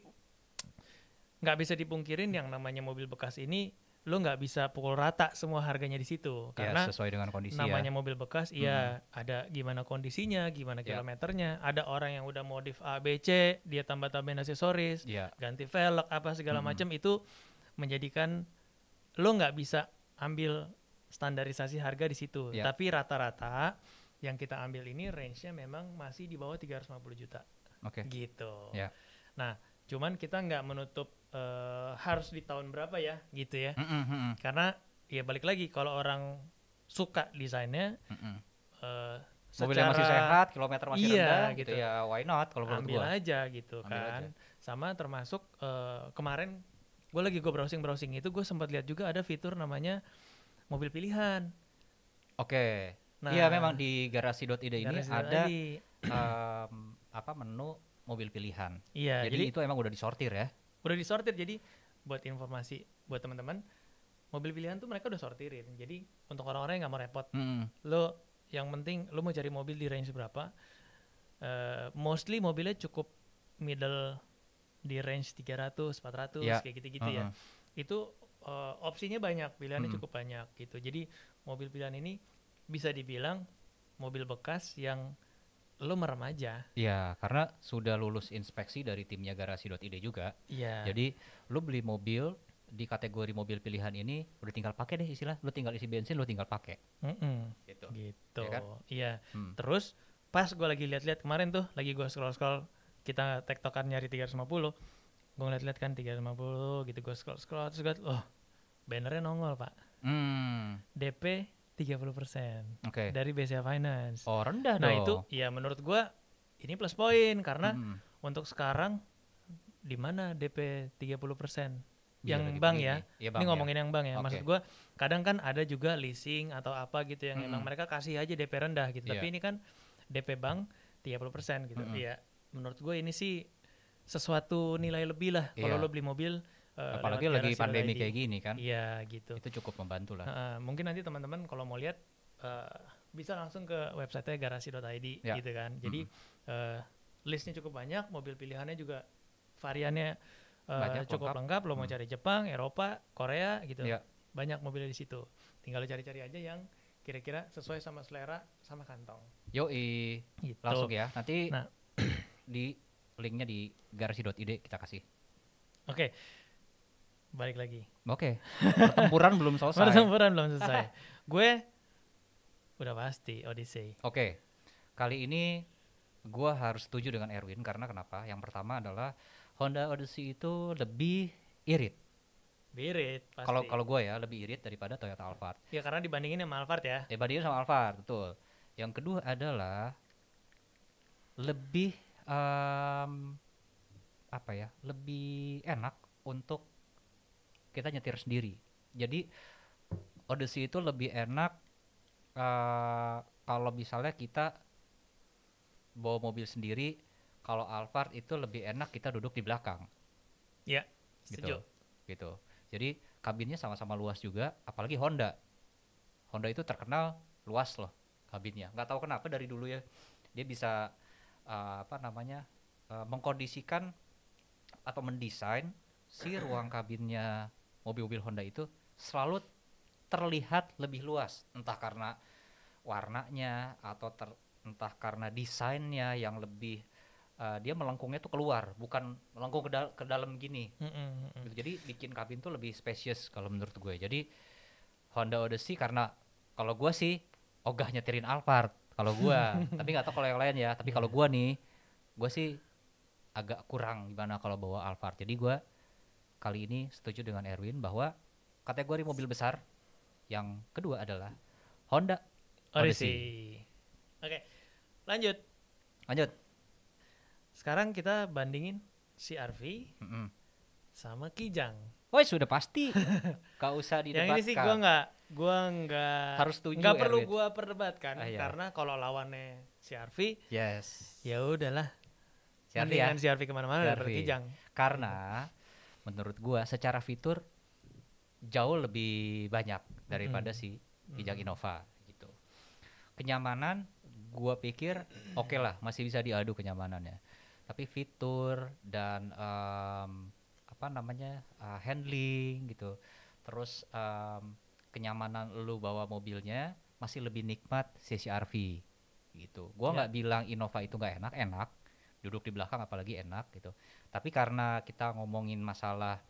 nggak bisa dipungkirin yang namanya mobil bekas ini lo nggak bisa pukul rata semua harganya di situ karena sesuai dengan kondisi namanya mobil bekas ada gimana kondisinya, gimana kilometernya, ada orang yang udah modif A B C, dia tambah-tambahin aksesoris, ganti velg apa segala macam, itu menjadikan lo nggak bisa ambil standarisasi harga di situ. Tapi rata-rata yang kita ambil ini range-nya memang masih di bawah 350 juta. Gitu. Nah, cuman kita nggak menutup harus di tahun berapa ya gitu ya. Karena ya balik lagi kalau orang suka desainnya mobilnya masih sehat, kilometer masih rendah gitu ya, why not kalau menurut ambil aja gitu kan. Sama termasuk kemarin gue browsing itu gue sempat lihat juga ada fitur namanya mobil pilihan. Nah, iya memang di garasi.id ini ada menu mobil pilihan. Iya, jadi itu emang udah disortir ya. Udah disortir, jadi buat informasi buat teman-teman, mobil pilihan tuh mereka udah sortirin. Jadi untuk orang-orang yang nggak mau repot, lo yang penting lo mau cari mobil di range berapa, mostly mobilnya cukup middle di range 300, 400 kayak gitu-gitu ya. Itu opsinya banyak, pilihannya cukup banyak gitu. Jadi mobil pilihan ini bisa dibilang mobil bekas yang lo merem aja. Iya, karena sudah lulus inspeksi dari timnya garasi.id juga. Iya. Jadi lo beli mobil di kategori mobil pilihan ini udah tinggal pakai deh istilah, lo tinggal isi bensin, lo tinggal pakai. Gitu. Ya kan? Iya. Terus pas gue lagi lihat-lihat kemarin tuh, lagi gue scroll kita tektokan nyari 350, gue ngeliat-liat kan 350 gitu, gue scroll terus gue bannernya nongol pak. DP 30% dari BCA Finance. Oh rendah nah, dong. itu ya menurut gua ini plus poin karena untuk sekarang di mana DP 30% yang bank ya. Ini ngomongin yang bank ya. Maksud gua kadang kan ada juga leasing atau apa gitu yang emang mereka kasih aja DP rendah gitu. Tapi ini kan DP bank 30% gitu. Ya menurut gua ini sih sesuatu nilai lebih lah kalau lo beli mobil. Apalagi lagi pandemi kayak gini kan. Iya gitu. Itu cukup membantu lah. Mungkin nanti teman-teman kalau mau lihat bisa langsung ke website garasi.id gitu kan. Jadi listnya cukup banyak, mobil pilihannya juga variannya cukup lengkap. Lo mau cari Jepang, Eropa, Korea gitu. Banyak mobilnya di situ. Tinggal cari-cari aja yang kira-kira sesuai sama selera sama kantong. Yoi. Gitu. Langsung ya. Nanti di linknya di garasi.id kita kasih. Oke. Balik lagi. Pertempuran belum selesai. Gue udah pasti Odyssey. Kali ini gue harus setuju dengan Erwin karena kenapa? Yang pertama adalah Honda Odyssey itu lebih irit. Pasti. Kalau gue ya lebih irit daripada Toyota Alphard. Ya karena dibandingin sama Alphard ya. Dibandingin sama Alphard, betul. Yang kedua adalah lebih lebih enak untuk kita nyetir sendiri. Jadi Odyssey itu lebih enak kalau misalnya kita bawa mobil sendiri. Kalau Alphard itu lebih enak kita duduk di belakang. Ya, setuju. Gitu. Jadi kabinnya sama-sama luas juga, apalagi Honda. Honda itu terkenal luas loh kabinnya. Nggak tahu kenapa dari dulu ya dia bisa mengkondisikan atau mendesain si ruang kabinnya mobil-mobil Honda itu selalu terlihat lebih luas, entah karena warnanya atau entah karena desainnya yang lebih dia melengkungnya tuh keluar, bukan melengkung ke dalam gini. Gitu. Jadi bikin kabin tuh lebih spacious kalau menurut gue. Jadi Honda Odyssey karena kalau gue sih ogah nyetirin Alphard kalau gue, tapi nggak tahu kalau yang lain ya. Tapi kalau gue nih, gue sih agak kurang gimana kalau bawa Alphard. Jadi gue kali ini setuju dengan Erwin bahwa kategori mobil besar yang kedua adalah Honda Odyssey. Odyssey. Oke, lanjut. Lanjut. Sekarang kita bandingin CR-V Mm-mm. sama Kijang. Woi sudah pasti, gak usah Yang didebatkan. ini sih gua nggak Harus setuju, nggak perlu Erwin. gua perdebatkan Iya. karena kalau lawannya CR-V Yes. ya udahlah. CR-V Mendingan CR-V kemana-mana daripada CR-V. Kijang. Karena menurut gua secara fitur jauh lebih banyak daripada si Kijang Innova gitu. Kenyamanan gua pikir oke lah, masih bisa diadu kenyamanannya. Tapi fitur dan handling gitu. Terus kenyamanan lu bawa mobilnya masih lebih nikmat si CR-V gitu. Gua nggak bilang Innova itu nggak enak, enak. Duduk di belakang apalagi enak gitu. Tapi karena kita ngomongin masalah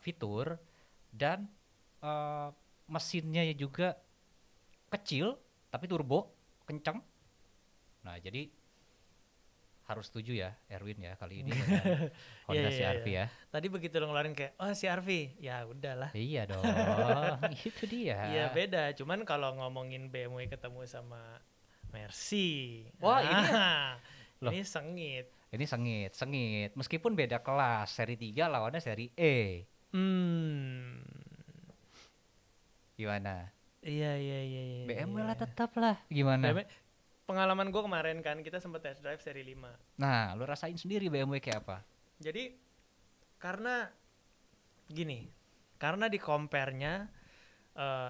fitur dan mesinnya juga kecil tapi turbo kenceng. Nah jadi harus setuju ya Erwin ya kali ini dengan Honda CR-V ya. Tadi begitu lo ngeluarin kayak CR-V, ya udahlah. Iya dong, itu dia. Iya beda, cuman kalau ngomongin BMW ketemu sama Mercy, Wah, ini loh. ini sengit. Ini sengit. Meskipun beda kelas, seri 3 lawannya seri E. Gimana? Iya. BMW lah tetap lah. Gimana? BMW, pengalaman gue kemarin kan kita sempat test drive seri 5. Nah, lu rasain sendiri BMW kayak apa? Jadi karena gini, karena di compare-nya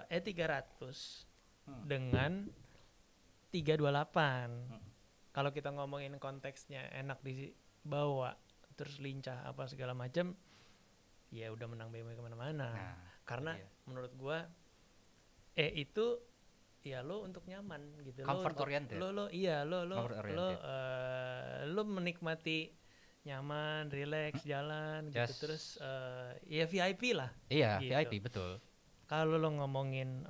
E300 dengan 328. Kalau kita ngomongin konteksnya enak dibawa, terus lincah apa segala macam, ya udah menang BMW kemana-mana. Nah, karena iya. menurut gua itu ya lo untuk nyaman gitu, Comfort lo oriented. lo menikmati nyaman, relax, jalan gitu. Yes. Terus ya VIP lah. Iya, gitu. VIP betul. Kalau lo ngomongin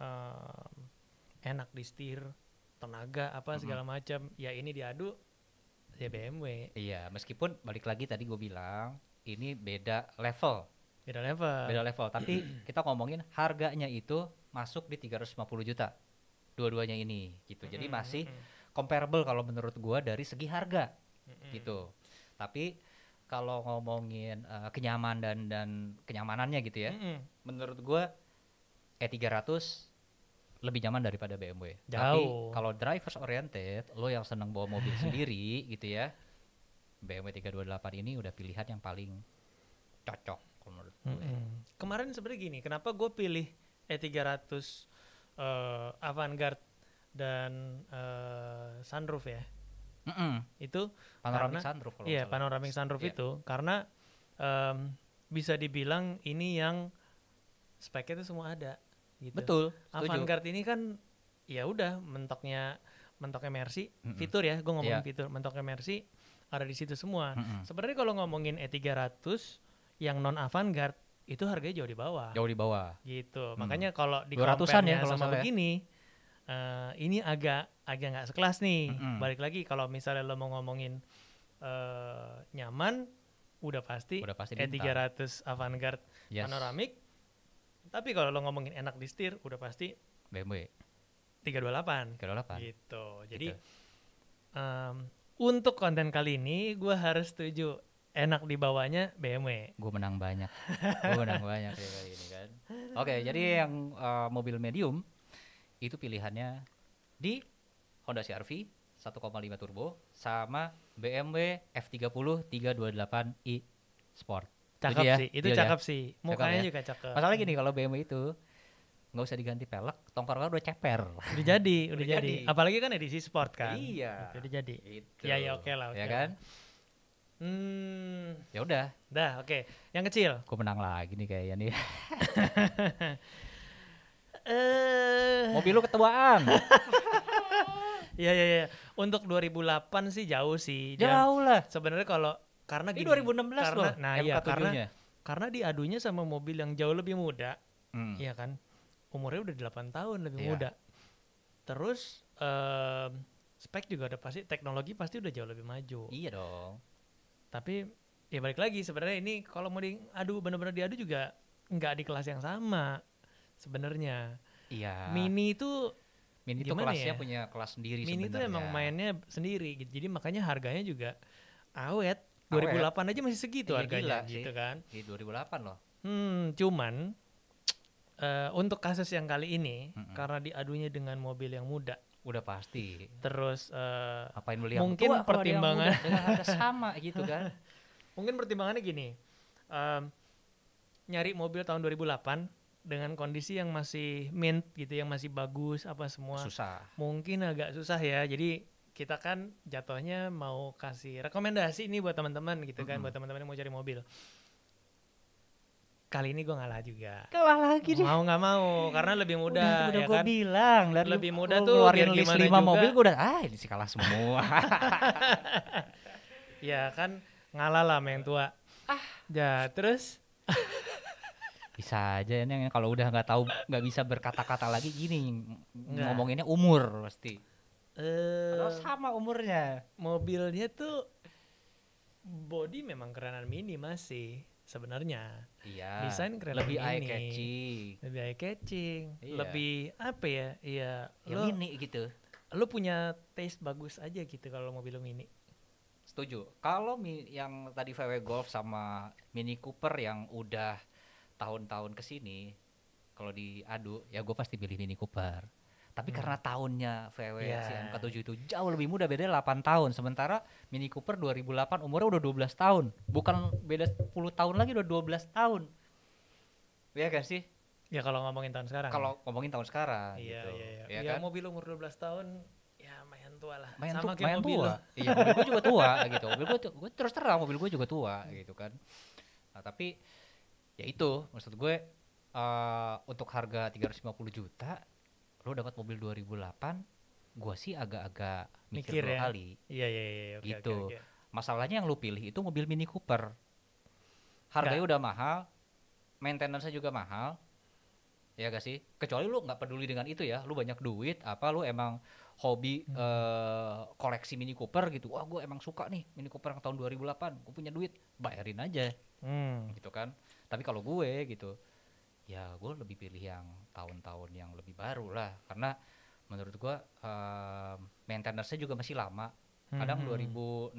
enak di setir, tenaga apa segala macam, ya ini diadu ya BMW. Iya, meskipun balik lagi tadi gue bilang ini beda level. Beda level. Tapi kita ngomongin harganya itu masuk di 350 juta. Dua-duanya ini gitu. Jadi masih comparable kalau menurut gua dari segi harga. Gitu. Tapi kalau ngomongin kenyamanan dan kenyamanannya gitu ya. Menurut gua E300 lebih nyaman daripada BMW. Jauh. Tapi kalau drivers oriented, lo yang seneng bawa mobil sendiri gitu ya. BMW 328 ini udah pilihan yang paling cocok menurut gue. Kemarin sebenarnya gini, kenapa gue pilih E300 Avantgarde dan sunroof ya? Itu Panoramic karena, sunroof kalau iya, salah. panoramic sunroof Iya. itu karena bisa dibilang ini yang speknya itu semua ada gitu. Betul, setuju. Avantgarde ini kan ya udah mentoknya Mercy, fitur ya, gue ngomongin fitur, mentoknya Mercy ada di situ semua. Sebenarnya kalau ngomongin E300 yang non Avantgarde itu harganya jauh di bawah. Jauh di bawah. Gitu. Makanya kalau di 200-an ya compare-nya kalau sama salah ya. begini, ini agak nggak sekelas nih. Balik lagi kalau misalnya lo mau ngomongin nyaman, udah pasti E300 Avantgarde Panoramic. Tapi kalau lo ngomongin enak di setir, udah pasti BMW 328. Gitu. Jadi Gitu. untuk konten kali ini gue harus setuju enak dibawanya BMW. Gue menang banyak ya kali ini kan. Oke, jadi yang mobil medium itu pilihannya di Honda CR-V 1,5 turbo sama BMW F30 328i Sport. Cakep ya? sih, itu Deal cakep ya? sih. Cakep Mukanya ya? juga cakep. Masalah gini, kalau BMW itu nggak usah diganti pelek, tongkrongan udah ceper. Udah jadi. Apalagi kan edisi sport kan. Iya. Udah jadi. Itu. Ya oke lah. Ya kan? Ya udah. Dah, oke. Yang kecil. Gue menang lagi nih kayaknya nih. Mobil lu ketuaan. Iya. Untuk 2008 sih jauh sih. Jauh lah. Sebenarnya kalau karena ini gini, 2016 loh. Nah iya, karena diadunya sama mobil yang jauh lebih muda. Iya kan? Umurnya udah 8 tahun lebih muda. Terus spek juga udah pasti, teknologi pasti udah jauh lebih maju. Iya dong. Tapi ya balik lagi sebenarnya ini kalau mau diadu benar-benar diadu juga nggak di kelas yang sama sebenarnya. Iya. Mini itu Mini itu gimana kelasnya ya? punya kelas sendiri Mini itu sebenarnya. emang mainnya sendiri gitu. Jadi makanya harganya juga awet. Awet. 2008 aja masih segitu Iya, harganya gila gitu sih. kan. Di 2008 loh. Cuman untuk kasus yang kali ini karena diadunya dengan mobil yang muda, Udah pasti. terus Apain beli yang mungkin tua kalau ada yang pertimbangan muda dengan harga sama gitu kan. mungkin pertimbangannya gini, nyari mobil tahun 2008 dengan kondisi yang masih mint gitu, yang masih bagus apa semua, Susah. mungkin agak susah ya. Jadi kita kan jatuhnya mau kasih rekomendasi nih buat teman-teman gitu kan, buat teman-teman yang mau cari mobil. Kali ini gue ngalah juga. Kalah lagi Mau nggak mau karena lebih mudah udah ya gue kan. bilang dari Lebih mudah lu tuh, ngeluarin biar list gimana 5 juga. mobil gue udah ini sih kalah semua. Ya kan ngalah lah sama yang tua. Ya terus Bisa aja ini kalau udah nggak tahu nggak bisa berkata-kata lagi gini Nggak. ngomonginnya umur pasti. eh Padahal sama umurnya. mobilnya tuh body memang kerenan Mini masih sebenarnya. Iya. Desain kerenan lebih eye Mini. catching. Lebih eye catching, Iya. lebih apa ya? Iya, Ya lo mini gitu. punya taste bagus aja gitu kalau mobil lo Mini. Setuju. Kalau yang tadi VW Golf sama Mini Cooper yang udah tahun-tahun kesini, kalau diadu ya gue pasti pilih Mini Cooper. Tapi karena tahunnya VW Ya. si MK7 itu jauh lebih muda, beda 8 tahun. Sementara Mini Cooper 2008 umurnya udah 12 tahun. Bukan beda 10 tahun lagi, udah 12 tahun. Iya kan sih? Ya kalau ngomongin tahun sekarang. Kalau ngomongin tahun sekarang iya, gitu. iya, iya. Ya Ya, kan? mobil umur 12 tahun ya mayan tua lah. Main Sama kayak main mobil tua. lo. Iya, mobil gue juga tua gitu. Mobil gue terus terang mobil gue juga tua gitu kan. Nah, tapi ya itu maksud gue untuk harga 350 juta lo dapat mobil 2008, gue sih agak-agak mikir dua ya. kali. Iya, iya, iya, oke, Gitu. oke, oke. Masalahnya yang lo pilih itu mobil Mini Cooper. Harganya udah mahal, maintenance-nya juga mahal. Ya gak sih? Kecuali lu nggak peduli dengan itu ya, lu banyak duit, apa lu emang hobi koleksi Mini Cooper gitu. Wah, gue emang suka nih Mini Cooper yang tahun 2008, gue punya duit, bayarin aja gitu kan. Tapi kalau gue gitu, ya gue lebih pilih yang tahun-tahun yang lebih baru lah, karena menurut gue maintenance-nya juga masih lama. Kadang 2016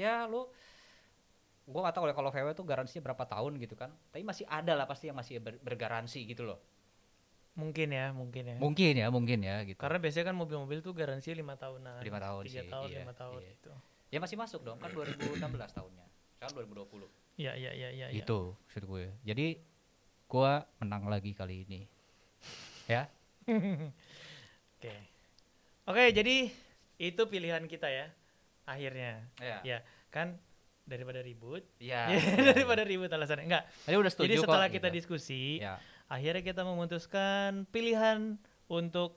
ya lu, gue gak tahu kalau VW tuh garansinya berapa tahun gitu kan, tapi masih ada lah pasti yang masih bergaransi gitu loh. Mungkin ya. Mungkin ya gitu. Karena biasanya kan mobil-mobil tuh garansi 5 tahunan. 5 tahun 3 sih, tahun, iya, 5 tahun iya. gitu. Ya masih masuk dong, kan 2016 tahunnya. Sekarang 2020. Iya, iya, iya, iya. Itu maksud gue. Jadi gue menang lagi kali ini. Ya. Oke. Oke, jadi itu pilihan kita ya. Akhirnya. Iya. Ya, kan daripada ribut. Iya. Daripada ribut alasannya. Enggak. Tadi udah setuju Jadi kok, setelah kita gitu. diskusi, Ya. akhirnya kita memutuskan pilihan untuk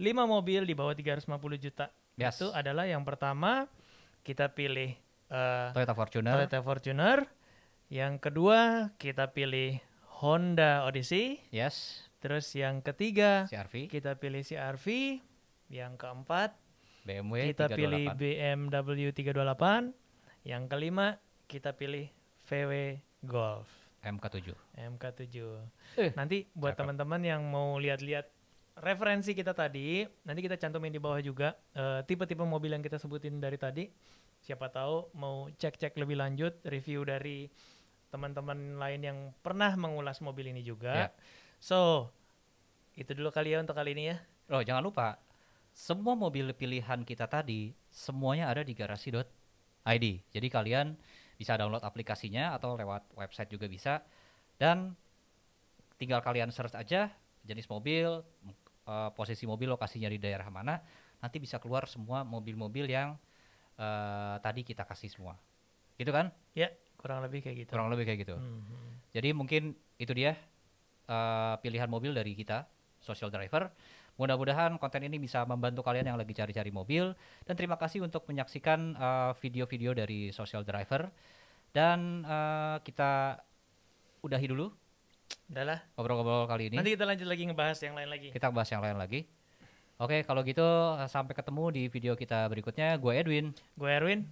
5 mobil di bawah 350 juta. Yes. Itu adalah yang pertama kita pilih Toyota Fortuner. Toyota Fortuner. Yang kedua kita pilih Honda Odyssey. Yes. Terus yang ketiga CR-V. kita pilih CR-V. Yang keempat BMW kita 328. pilih BMW 328. Yang kelima kita pilih VW Golf MK7. MK7. Eh, Nanti buat cakep. teman-teman yang mau lihat-lihat referensi kita tadi, nanti kita cantumin di bawah juga tipe-tipe mobil yang kita sebutin dari tadi. Siapa tahu mau cek-cek lebih lanjut review dari teman-teman lain yang pernah mengulas mobil ini juga. Ya. So, itu dulu kali ya untuk kali ini ya. Oh, jangan lupa, semua mobil pilihan kita tadi semuanya ada di garasi.id. Jadi kalian bisa download aplikasinya atau lewat website juga bisa. Dan tinggal kalian search aja jenis mobil, posisi mobil, lokasinya di daerah mana. Nanti bisa keluar semua mobil-mobil yang tadi kita kasih semua. Gitu kan? Ya, kurang lebih kayak gitu. Kurang lebih kayak gitu. Jadi mungkin itu dia pilihan mobil dari kita, Social Driver. Mudah-mudahan konten ini bisa membantu kalian yang lagi cari-cari mobil. Dan terima kasih untuk menyaksikan video-video dari Social Driver. Dan kita udahi dulu Udahlah. ngobrol-ngobrol kali ini. Nanti kita lanjut lagi ngebahas yang lain lagi. Kita bahas yang lain lagi. Oke, kalau gitu sampai ketemu di video kita berikutnya. Gue Edwin. Gue Erwin.